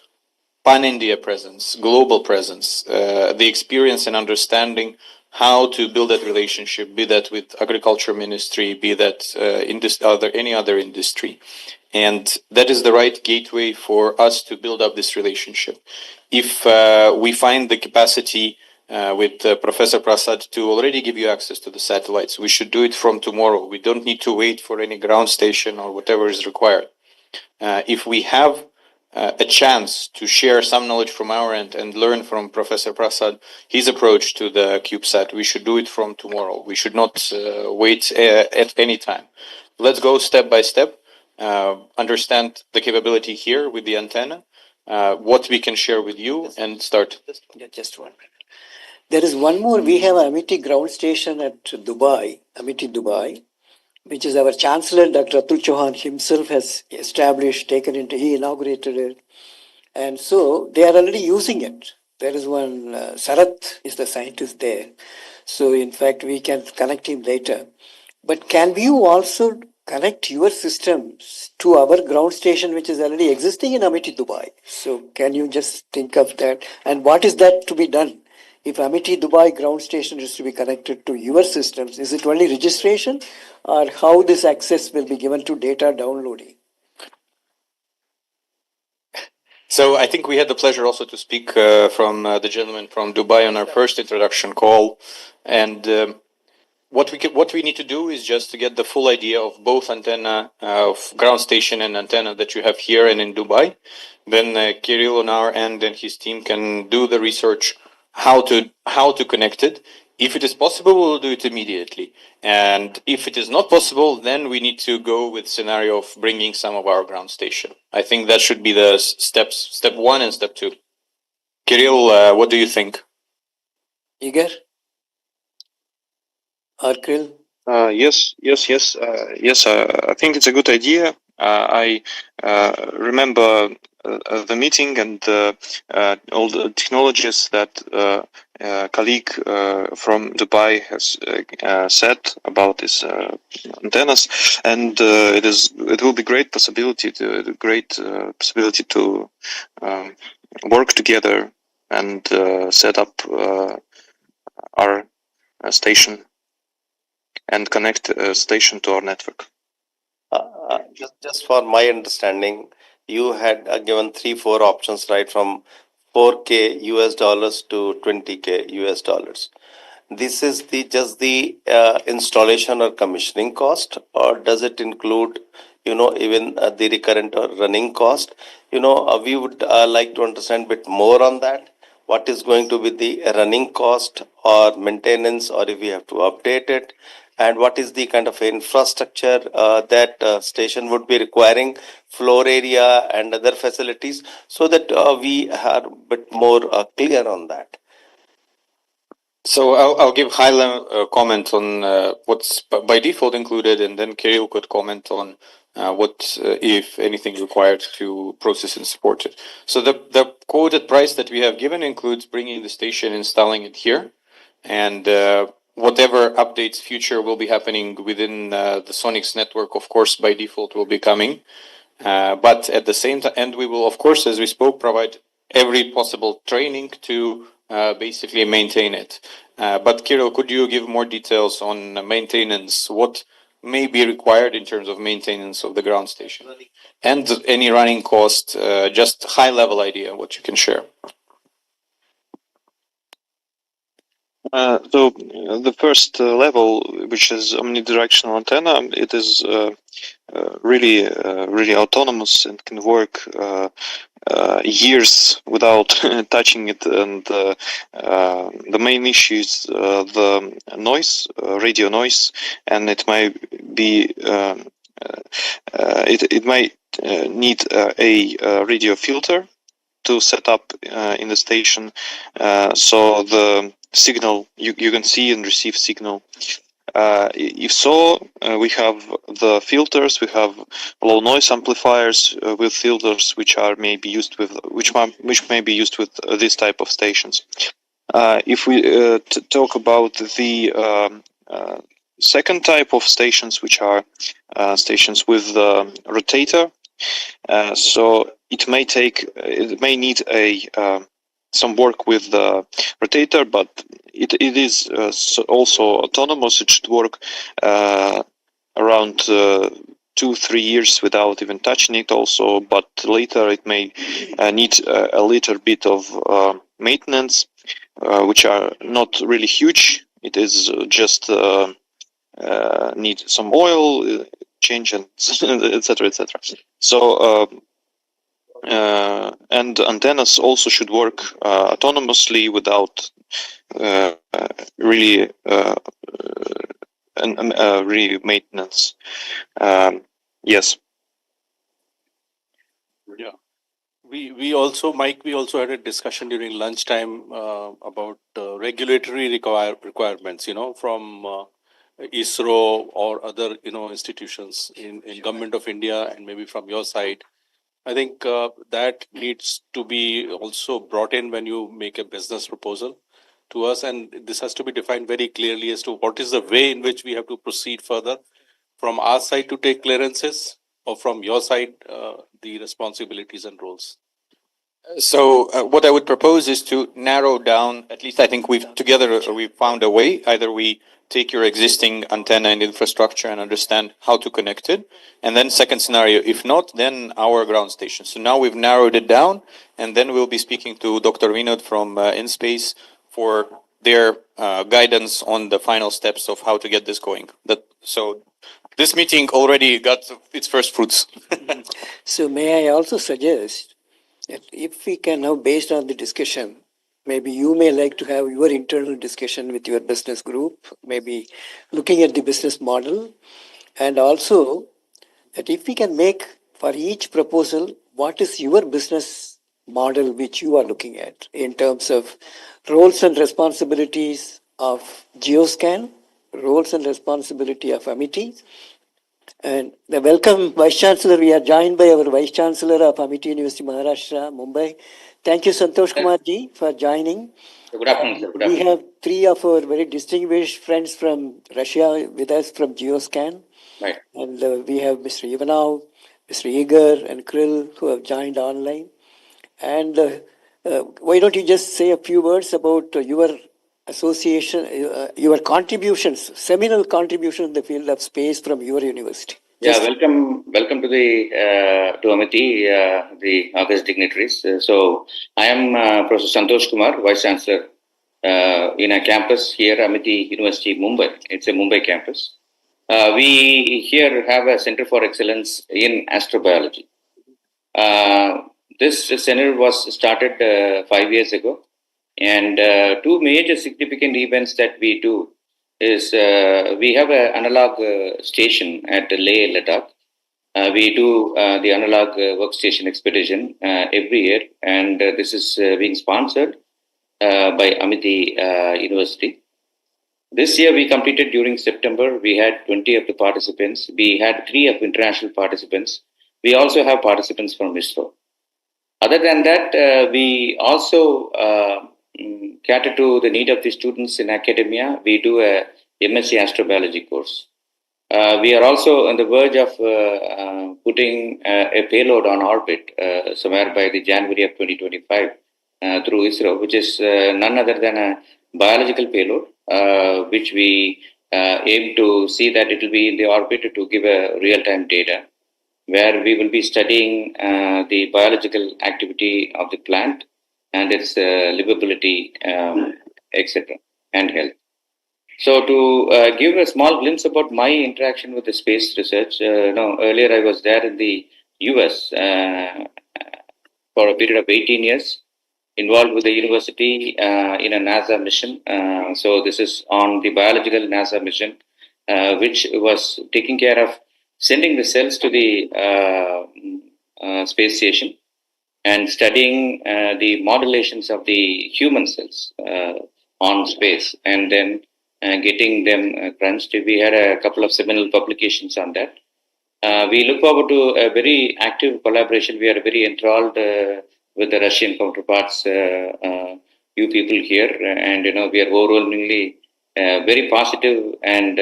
Speaker 2: pan-India presence, global presence, the experience and understanding how to build that relationship, be that with agriculture ministry, be that any other industry. And that is the right gateway for us to build up this relationship. If we find the capacity with Professor Prasad to already give you access to the satellites, we should do it from tomorrow. We don't need to wait for any ground station or whatever is required. If we have a chance to share some knowledge from our end and learn from Professor Prasad, his approach to the CubeSat, we should do it from tomorrow. We should not wait at any time. Let's go step by step, understand the capability here with the antenna, what we can share with you, and start.
Speaker 6: Just 1 minute. There is one more. We have Amity ground station at Dubai, Amity Dubai, which is our Chancellor, Dr. Atul Chauhan himself has established, he inaugurated it. And so they are already using it. There is one, Sarath is the scientist there. So in fact, we can connect him later. But can you also connect your systems to our ground station, which is already existing in Amity, Dubai? So can you just think of that? And what is that to be done? If Amity Dubai ground station is to be connected to your systems, is it only registration or how this access will be given to data downloading?
Speaker 2: So I think we had the pleasure also to speak from the gentleman from Dubai on our first introduction call. And what we need to do is just to get the full idea of both antenna of ground station and antenna that you have here and in Dubai. Then Kirill on our end and his team can do the research how to connect it. If it is possible, we'll do it immediately. And if it is not possible, then we need to go with scenario of bringing some of our ground station. I think that should be the steps, step 1 and step 2. Kirill, what do you think?
Speaker 6: Igor? Or Kirill?
Speaker 8: Yes. I think it's a good idea. I remember the meeting and all the technologies that colleague from Dubai has said about these antennas, and it will be great possibility to work together and set up our station and connect a station to our network.
Speaker 4: Just for my understanding, you had given 3-4 options, right, from $4K US dollars to $20K US dollars. This is just the installation or commissioning cost, or does it include, even the recurrent or running cost? We would like to understand a bit more on that. What is going to be the running cost or maintenance, or if we have to update it? And what is the kind of infrastructure that station would be requiring, floor area and other facilities, so that we are a bit more clear on that.
Speaker 2: So I'll give high level comment on what's by default included, and then Kirill could comment on what, if anything, required to process and support it. So the quoted price that we have given includes bringing the station, installing it here, and whatever updates future will be happening within the Sonics network, of course, by default will be coming. But at the same time, and we will, of course, as we spoke, provide every possible training to basically maintain it. But Kirill, could you give more details on maintenance? What may be required in terms of maintenance of the ground station? And any running cost, just high level idea, what you can share.
Speaker 8: So the first level, which is omnidirectional antenna, it is really autonomous and can work years without touching it. And the main issue is the noise, radio noise, and it might be it might need a radio filter to set up in the station, so the signal you can see and receive signal If so, we have the filters. We have low noise amplifiers with filters, which are maybe used with which may be used with this type of stations. If we talk about the second type of stations, which are stations with rotator, so it may need some work with the rotator, but it is also autonomous. It should work around 2-3 years without even touching it also, but later it may need a little bit of maintenance, which are not really huge. It is just need some oil change and etc. etc. So and antennas also should work autonomously without really really maintenance. Yes.
Speaker 3: Yeah. We also, Mike, we also had a discussion during lunchtime about regulatory requirements, from ISRO or other, institutions in government of India and maybe from your side. I think that needs to be also brought in when you make a business proposal to us, and this has to be defined very clearly as to what is the way in which we have to proceed further from our side to take clearances, or from your side, the responsibilities and roles.
Speaker 2: So what I would propose is to narrow down, at least I think we've found a way. Either we take your existing antenna and infrastructure and understand how to connect it. And then second scenario, if not, then our ground station. So now we've narrowed it down, and then we'll be speaking to Dr. Vinod from InSpace for their guidance on the final steps of how to get this going. So this meeting already got its first fruits.
Speaker 6: So may I also suggest that if we can now, based on the discussion, maybe you may like to have your internal discussion with your business group, maybe looking at the business model, and also that if we can make for each proposal, what is your business model which you are looking at in terms of roles and responsibilities of Geoscan, roles and responsibility of Amity, and the welcome Vice Chancellor. We are joined by our Vice Chancellor of Amity University, Maharashtra, Mumbai. Thank you, Santosh Kumar ji, for joining.
Speaker 13: Good afternoon, sir. Good
Speaker 6: We
Speaker 13: afternoon.
Speaker 6: have three of our very distinguished friends from Russia with us from Geoscan.
Speaker 13: Right.
Speaker 6: And we have Mr. Ivanov, Mr. Igor, and Krill who have joined online. And why don't you just say a few words about your association, your contributions, seminal contribution in the field of space from your university?
Speaker 13: Yeah, welcome to the to Amity, the August dignitaries. So I am Professor Santosh Kumar, Vice Chancellor in a campus here, Amity University, Mumbai. It's a Mumbai campus. We here have a Center for Excellence in Astrobiology. This center was started 5 years ago, and two major significant events that we do is we have an analog station at Leh, Ladakh. We do the analog workstation expedition every year, and this is being sponsored by Amity University. This year we completed during September. We had 20 of the participants. We had 3 of international participants. We also have participants from ISRO. Other than that, we also cater to the need of the students in academia. We do a MSc Astrobiology course. We are also on the verge of putting a payload on orbit somewhere by the January of 2025 through ISRO, which is none other than a biological payload, which we aim to see that it will be in the orbit to give a real-time data, where we will be studying the biological activity of the plant and its livability, etc., and health. So to give a small glimpse about my interaction with the space research, earlier I was there in the US for a period of 18 years, involved with the university in a NASA mission. So this is on the biological NASA mission, which was taking care of sending the cells to the space station and studying the modulations of the human cells on space, and then getting them crunched. We had a couple of seminal publications on that. We look forward to a very active collaboration. We are very enthralled with the Russian counterparts, you people here, and we are overwhelmingly very positive and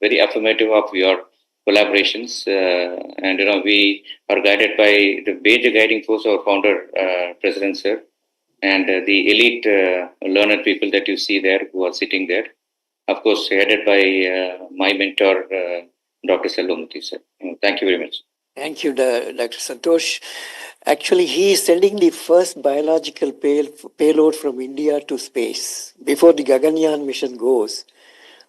Speaker 13: very affirmative of your collaborations. And we are guided by the major guiding force of our founder, President Sir, and the elite learned people that you see there who are sitting there. Of course, headed by my mentor, Dr. Selvamuthi, sir. Thank you very much.
Speaker 6: Thank you, Dr. Santosh. Actually, he is sending the first biological payload from India to space. Before the Gaganyaan mission goes,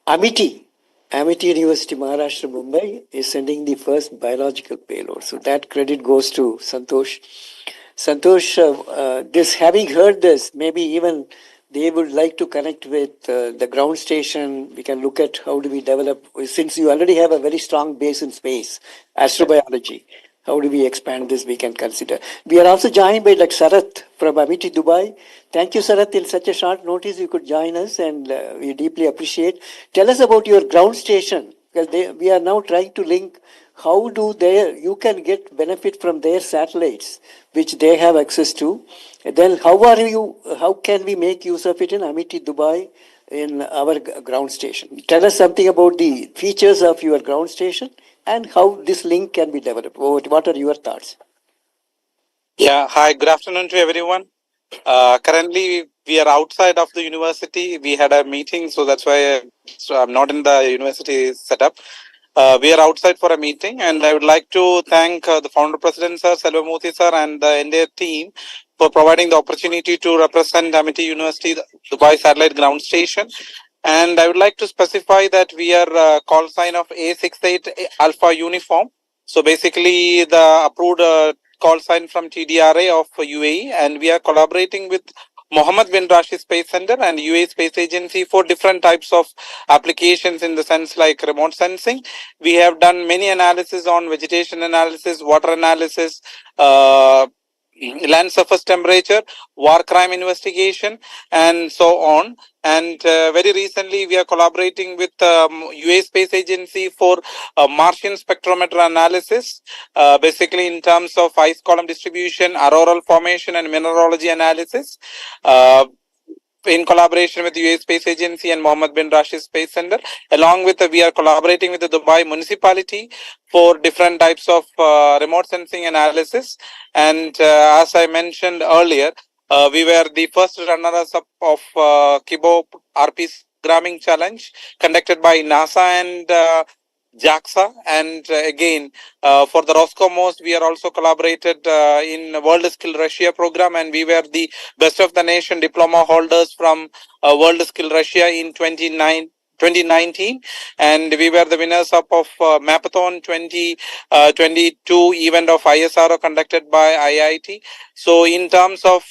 Speaker 6: Amity University, Maharashtra, Mumbai is sending the first biological payload. So that credit goes to Santosh. Santosh, having heard this, maybe even they would like to connect with the ground station. We can look at how do we develop, since you already have a very strong base in space, astrobiology. How do we expand this? We can consider. We are also joined by Dr. Sarath from Amity, Dubai. Thank you, Sarath. In such a short notice, you could join us, and we deeply appreciate. Tell us about your ground station, because we are now trying to link how do you can get benefit from their satellites, which they have access to. And then how can we make use of it in Amity, Dubai, in our ground station? Tell us something about the features of your ground station and how this link can be developed. What are your thoughts?
Speaker 14: Yeah, hi, good afternoon to everyone. Currently, we are outside of the university. We had a meeting, so that's why I'm not in the university setup. We are outside for a meeting, and I would like to thank the founder president, sir, Selvamuthi, sir, and the entire team for providing the opportunity to represent Amity University, the Dubai Satellite Ground Station. And I would like to specify that we are call sign of A68 Alpha Uniform. So basically, the approved call sign from TDRA of UAE, and we are collaborating with Mohammed bin Rashid Space Center and UAE Space Agency for different types of applications, in the sense like remote sensing. We have done many analysis on vegetation analysis, water analysis, land surface temperature, war crime investigation, and so on. And very recently, we are collaborating with US Space Agency for Martian spectrometer analysis, basically in terms of ice column distribution, auroral formation, and mineralogy analysis. In collaboration with the US Space Agency and Mohammed bin Rashid Space Center, along with we are collaborating with the Dubai municipality for different types of remote sensing analysis. And as I mentioned earlier, we were the first runners-up of Kibo RP programming challenge conducted by NASA and JAXA, and again for the Roscosmos, we are also collaborated in World Skill Russia program, and we were the best of the nation diploma holders from World Skill Russia in 2019, and we were the winners of Mapathon 2022 event of ISRO conducted by IIT. So in terms of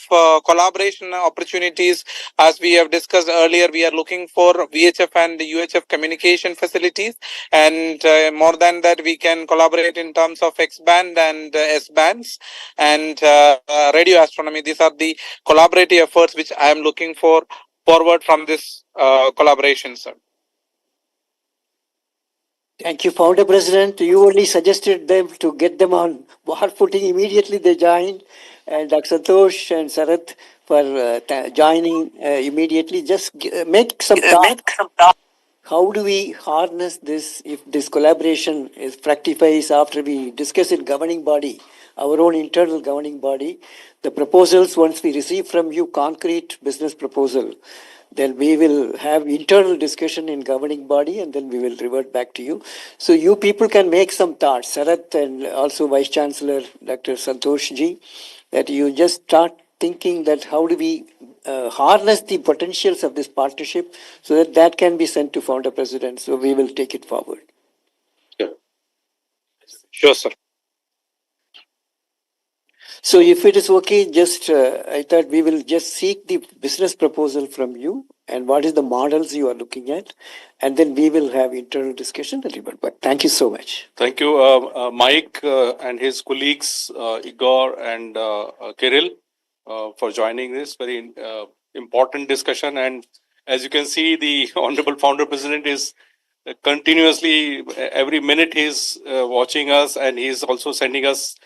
Speaker 14: collaboration opportunities, as we have discussed earlier, we are looking for VHF and UHF communication facilities, and more than that, we can collaborate in terms of X band and S bands and radio astronomy. These are the collaborative efforts which I am looking forward from this collaboration, sir.
Speaker 6: Thank you, Founder President. You only suggested them to get them on war footing. Immediately they joined. And Dr. Santosh and Sarath for joining immediately. Just make some thought. How do we harness this if this collaboration fructifies after we discuss in governing body, our own internal governing body, the proposals once we receive from you concrete business proposal, then we will have internal discussion in governing body and then we will revert back to you. So you people can make some thoughts, Sarath and also Vice Chancellor Dr. Santosh ji, that you just start thinking that how do we harness the potentials of this partnership so that can be sent to Founder President. So we will take it forward.
Speaker 14: Sure, sir.
Speaker 6: So if it is okay, just I thought we will just seek the business proposal from you and what is the models you are looking at, and then we will have internal discussion and revert back. Thank you so much.
Speaker 3: Thank you, Mike and his colleagues, Igor and Kirill, for joining this very important discussion. And as you can see, the Honorable Founder President is continuously, every minute he's watching us, and he's also sending us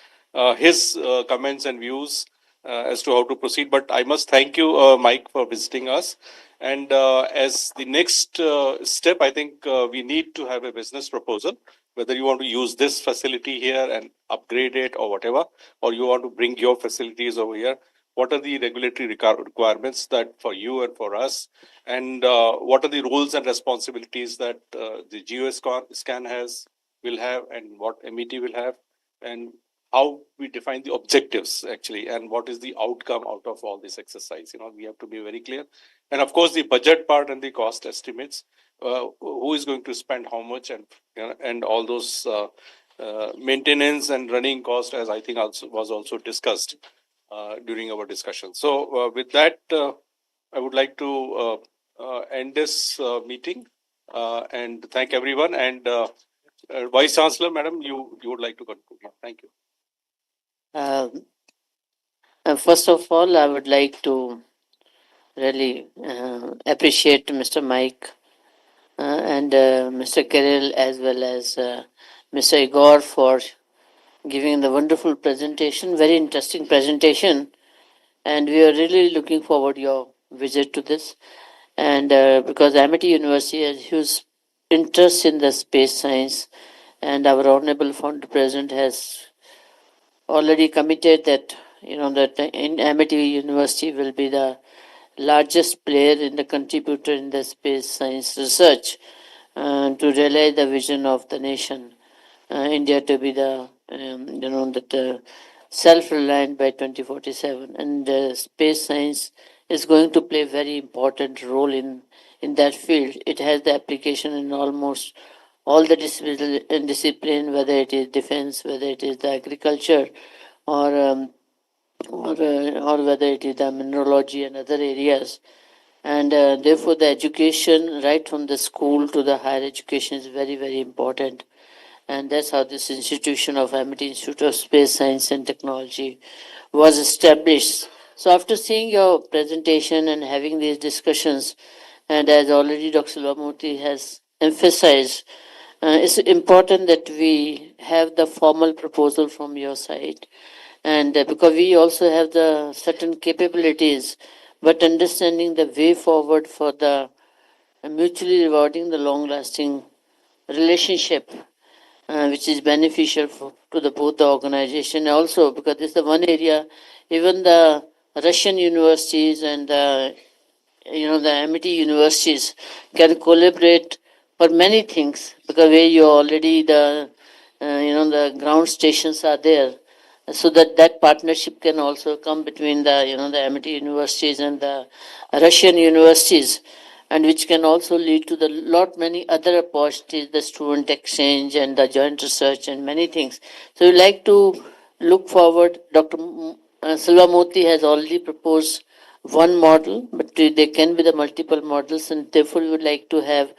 Speaker 3: his comments and views as to how to proceed. But I must thank you, Mike, for visiting us. And as the next step, I think we need to have a business proposal, whether you want to use this facility here and upgrade it or whatever, or you want to bring your facilities over here. What are the regulatory requirements that for you and for us? And what are the roles and responsibilities that the Geoscan will have, and what MET will have, and how we define the objectives actually, and what is the outcome out of all this exercise. We have to be very clear. And of course, the budget part and the cost estimates, who is going to spend how much, and all those maintenance and running cost, as I think was also discussed during our discussion. So with that, I would like to end this meeting and thank everyone. And Vice Chancellor, Madam, you would like to conclude. Thank you.
Speaker 9: First of all, I would like to really appreciate Mr. Mike and Mr. Kirill, as well as Mr. Igor, for giving the wonderful presentation, very interesting presentation. And we are really looking forward to your visit to this. And because Amity University has huge interest in the space science, and our Honorable Founder President has already committed that that in Amity University will be the largest player in the contributor in the space science research to realize the vision of the nation, India to be the self-reliant by 2047, and space science is going to play a very important role in that field. It has the application in almost all the discipline, whether it is defense, whether it is the agriculture, or whether it is the mineralogy and other areas. And therefore, the education right from the school to the higher education is very, very important. And that's how this institution of Amity Institute of Space Science and Technology was established. So after seeing your presentation and having these discussions, and as already Dr. Lamurthy has emphasized, it's important that we have the formal proposal from your side. And because we also have the certain capabilities, but understanding the way forward for the mutually rewarding, the long-lasting relationship, which is beneficial to the both the organization. Also, because this is the one area, even the Russian universities and the Amity universities can collaborate for many things, because where you already the ground stations are there, so that partnership can also come between the the Amity universities and the Russian universities, and which can also lead to the lot many other opportunities, the student exchange and the joint research and many things. So we like to look forward. Dr. Silvamurthy has already proposed one model, but there can be the multiple models, and therefore we would like to have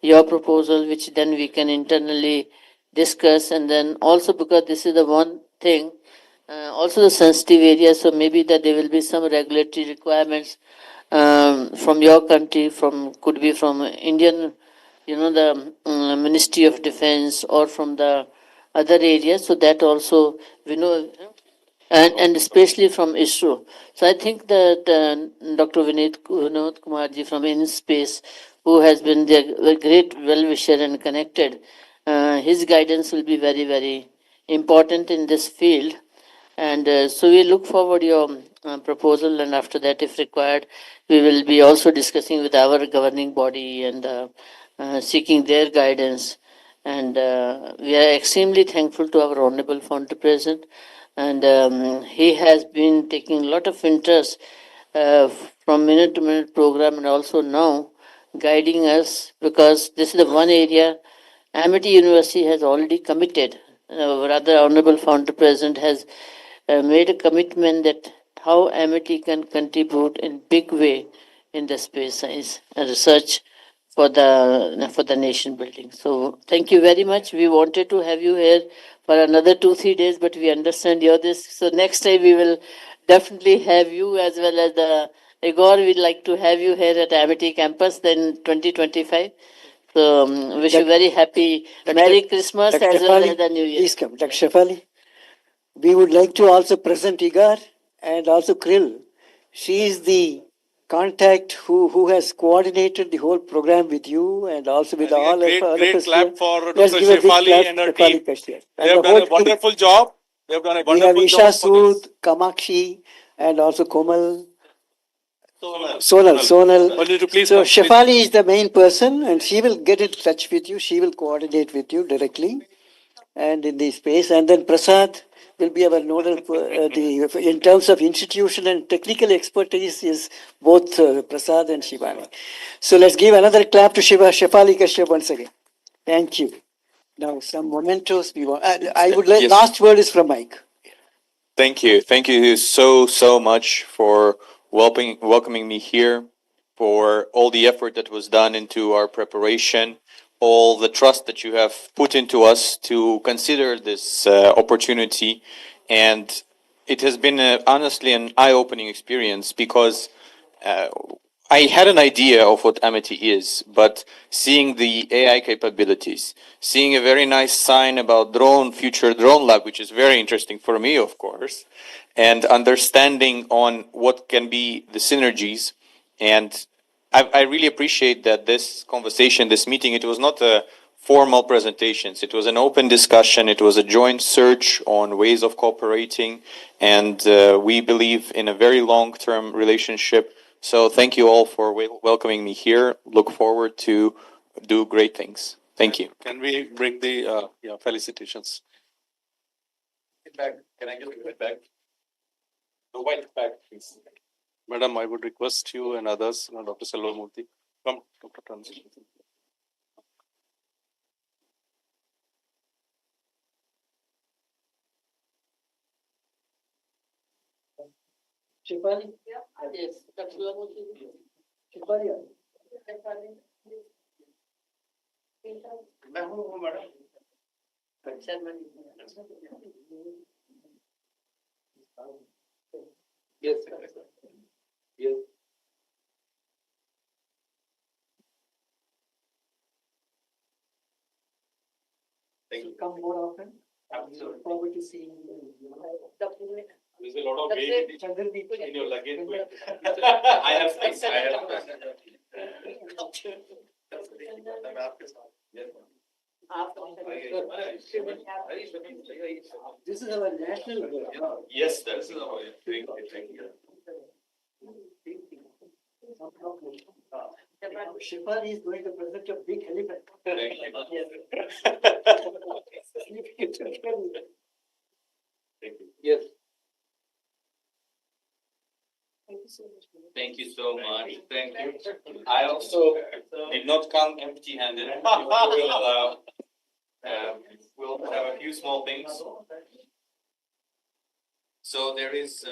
Speaker 9: your proposal, which then we can internally discuss. And then also, because this is the one thing, also the sensitive area, so maybe that there will be some regulatory requirements from your country, could be from Indian, the Ministry of Defense, or from the other areas, so that also we know, and especially from ISRO. So I think that Dr. Vinod Kumarji from InSpace, who has been the great well-wisher and connected, his guidance will be very, very important in this field. And so we look forward your proposal, and after that, if required, we will be also discussing with our governing body and seeking their guidance. And we are extremely thankful to our Honorable Founder President, and he has been taking a lot of interest from minute to minute program, and also now guiding us, because this is the one area Amity University has already committed. Rather, Honorable Founder President has made a commitment that how Amity can contribute in big way in the space science and research for the nation building. So thank you very much. We wanted to have you here for another 2-3 days, but we understand you're this. So next time we will definitely have you, as well as the Igor, we'd like to have you here at Amity campus then 2025. So wish you very happy Merry Christmas
Speaker 6: Dr.
Speaker 9: as well
Speaker 6: Shefali,
Speaker 9: as the New Year.
Speaker 6: please come. Dr. Shefali, we would like to also present Igor and also Krill. She is the contact who has coordinated the whole program with you and also with all of
Speaker 12: great,
Speaker 6: us
Speaker 12: great
Speaker 6: here.
Speaker 12: clap for
Speaker 6: Let's
Speaker 12: Dr.
Speaker 6: give a big
Speaker 12: Shefali
Speaker 6: clap
Speaker 12: and
Speaker 6: to
Speaker 12: her
Speaker 6: Shefali
Speaker 12: team.
Speaker 6: Kashyap.
Speaker 12: They have done a wonderful job. They have done a
Speaker 6: We have
Speaker 12: wonderful
Speaker 6: Isha
Speaker 12: job for this.
Speaker 6: Sood, Kamakshi, and also Komal.
Speaker 12: Sonal.
Speaker 6: Sonal.
Speaker 12: Only to please
Speaker 6: So
Speaker 12: come, please.
Speaker 6: Shefali is the main person and she will get in touch with you. She will coordinate with you directly and in the space. And then Prasad will be our nodal, in terms of institutional and technical expertise is both Prasad and Shivani. So let's give another clap to Shefali Kashyap once again. Thank you. Now some mementos we want. I would like,
Speaker 2: Yes.
Speaker 6: last word is from Mike.
Speaker 2: Thank you. Thank you so much for welcoming me here, for all the effort that was done into our preparation, all the trust that you have put into us to consider this opportunity. And it has been honestly an eye-opening experience because uh, I had an idea of what Amity is, but seeing the AI capabilities, seeing a very nice sign about future drone lab, which is very interesting for me, of course, and understanding on what can be the synergies. And I really appreciate that this conversation, this meeting, it was not a formal presentations. It was an open discussion. It was a joint search on ways of cooperating, and we believe in a very long-term relationship. So thank you all for welcoming me here. Look forward to do great things. Thank you.
Speaker 3: Can we bring the felicitations?
Speaker 2: Can I get it back? The white bag, please.
Speaker 3: Madam, I would request you and others, Dr. Selvarmurthy, come, Dr. Transition.
Speaker 9: Shefali? Yes. Shefali.
Speaker 1: Yes. Yes.
Speaker 6: Thank you. Come more often.
Speaker 1: Absolutely.
Speaker 6: Look forward to seeing you.
Speaker 1: There's a lot of weight in your luggage. I have space.
Speaker 6: This is our national.
Speaker 1: Yes, this is our. Thank you.
Speaker 6: Shefali is going to present a big elephant.
Speaker 1: Thank you.
Speaker 6: Yes.
Speaker 2: Thank you so much. Thank you. I also did not come empty-handed. We'll have a few small things. So there is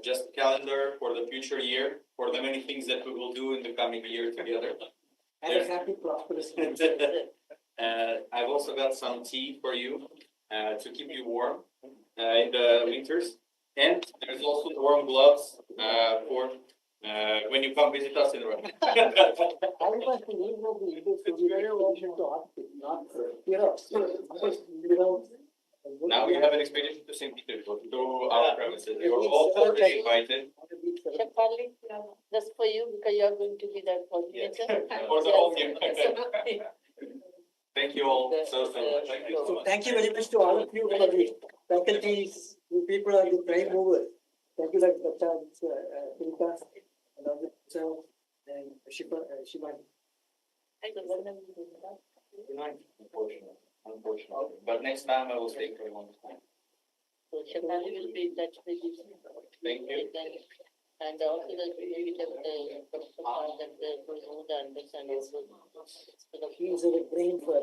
Speaker 2: just a calendar for the future year, for the many things that we will do in the coming year together.
Speaker 6: And a happy, prosperous.
Speaker 2: I've also got some tea for you to keep you warm in the winters. And there's also warm gloves for when you come visit us in Russia. Now we have an expedition to St. Petersburg to our premises. You're all already invited.
Speaker 9: That's for you because you're going to be that coordinator.
Speaker 2: For the whole year. Thank you all so much. Thank you so much.
Speaker 6: Thank you very much to all of you for the faculties. You people are the prime movers. Thank you, Dr. Pilka and also and Shivani.
Speaker 2: Unfortunately. But next time I will stay for a long time.
Speaker 9: So Shefali will be in touch with you.
Speaker 2: Thank you.
Speaker 9: And also that we will have the understanding.
Speaker 6: He is a brain for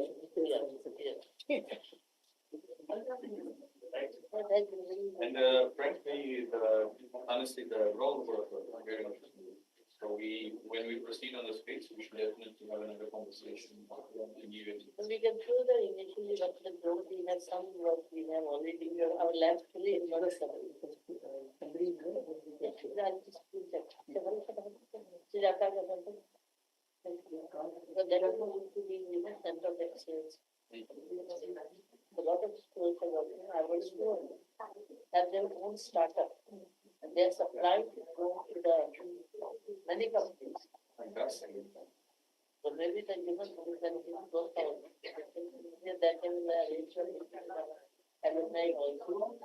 Speaker 2: And frankly, honestly, the role work was very much. So when we proceed on the space, we should definitely have another conversation.
Speaker 9: We can show the initially what the growth we have some work we have already our labs fully in Because that is going to be in the center of excellence. A lot of schools are working. Our schools have their own startup, and they are supplying to the many companies. So maybe the human can go out. That can arrange alumni also.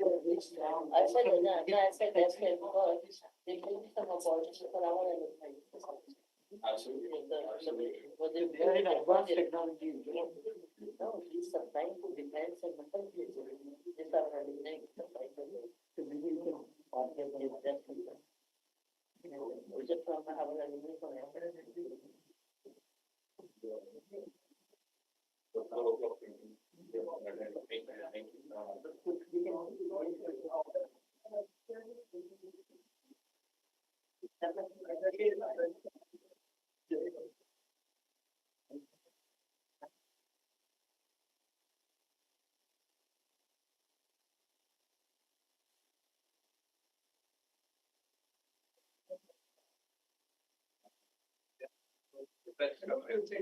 Speaker 9: I said, that's why because there will be some opportunity for our alumni. Absolutely. They are in advanced technology. No, he's supplying to defense and medical places. These are alumni supplying to medical just from our alumni from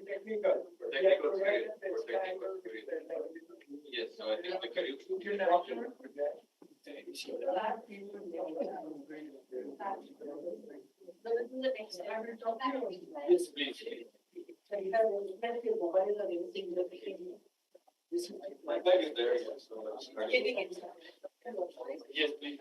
Speaker 2: Technical. Yes, so I think yes, please. My bag is there, yes, please.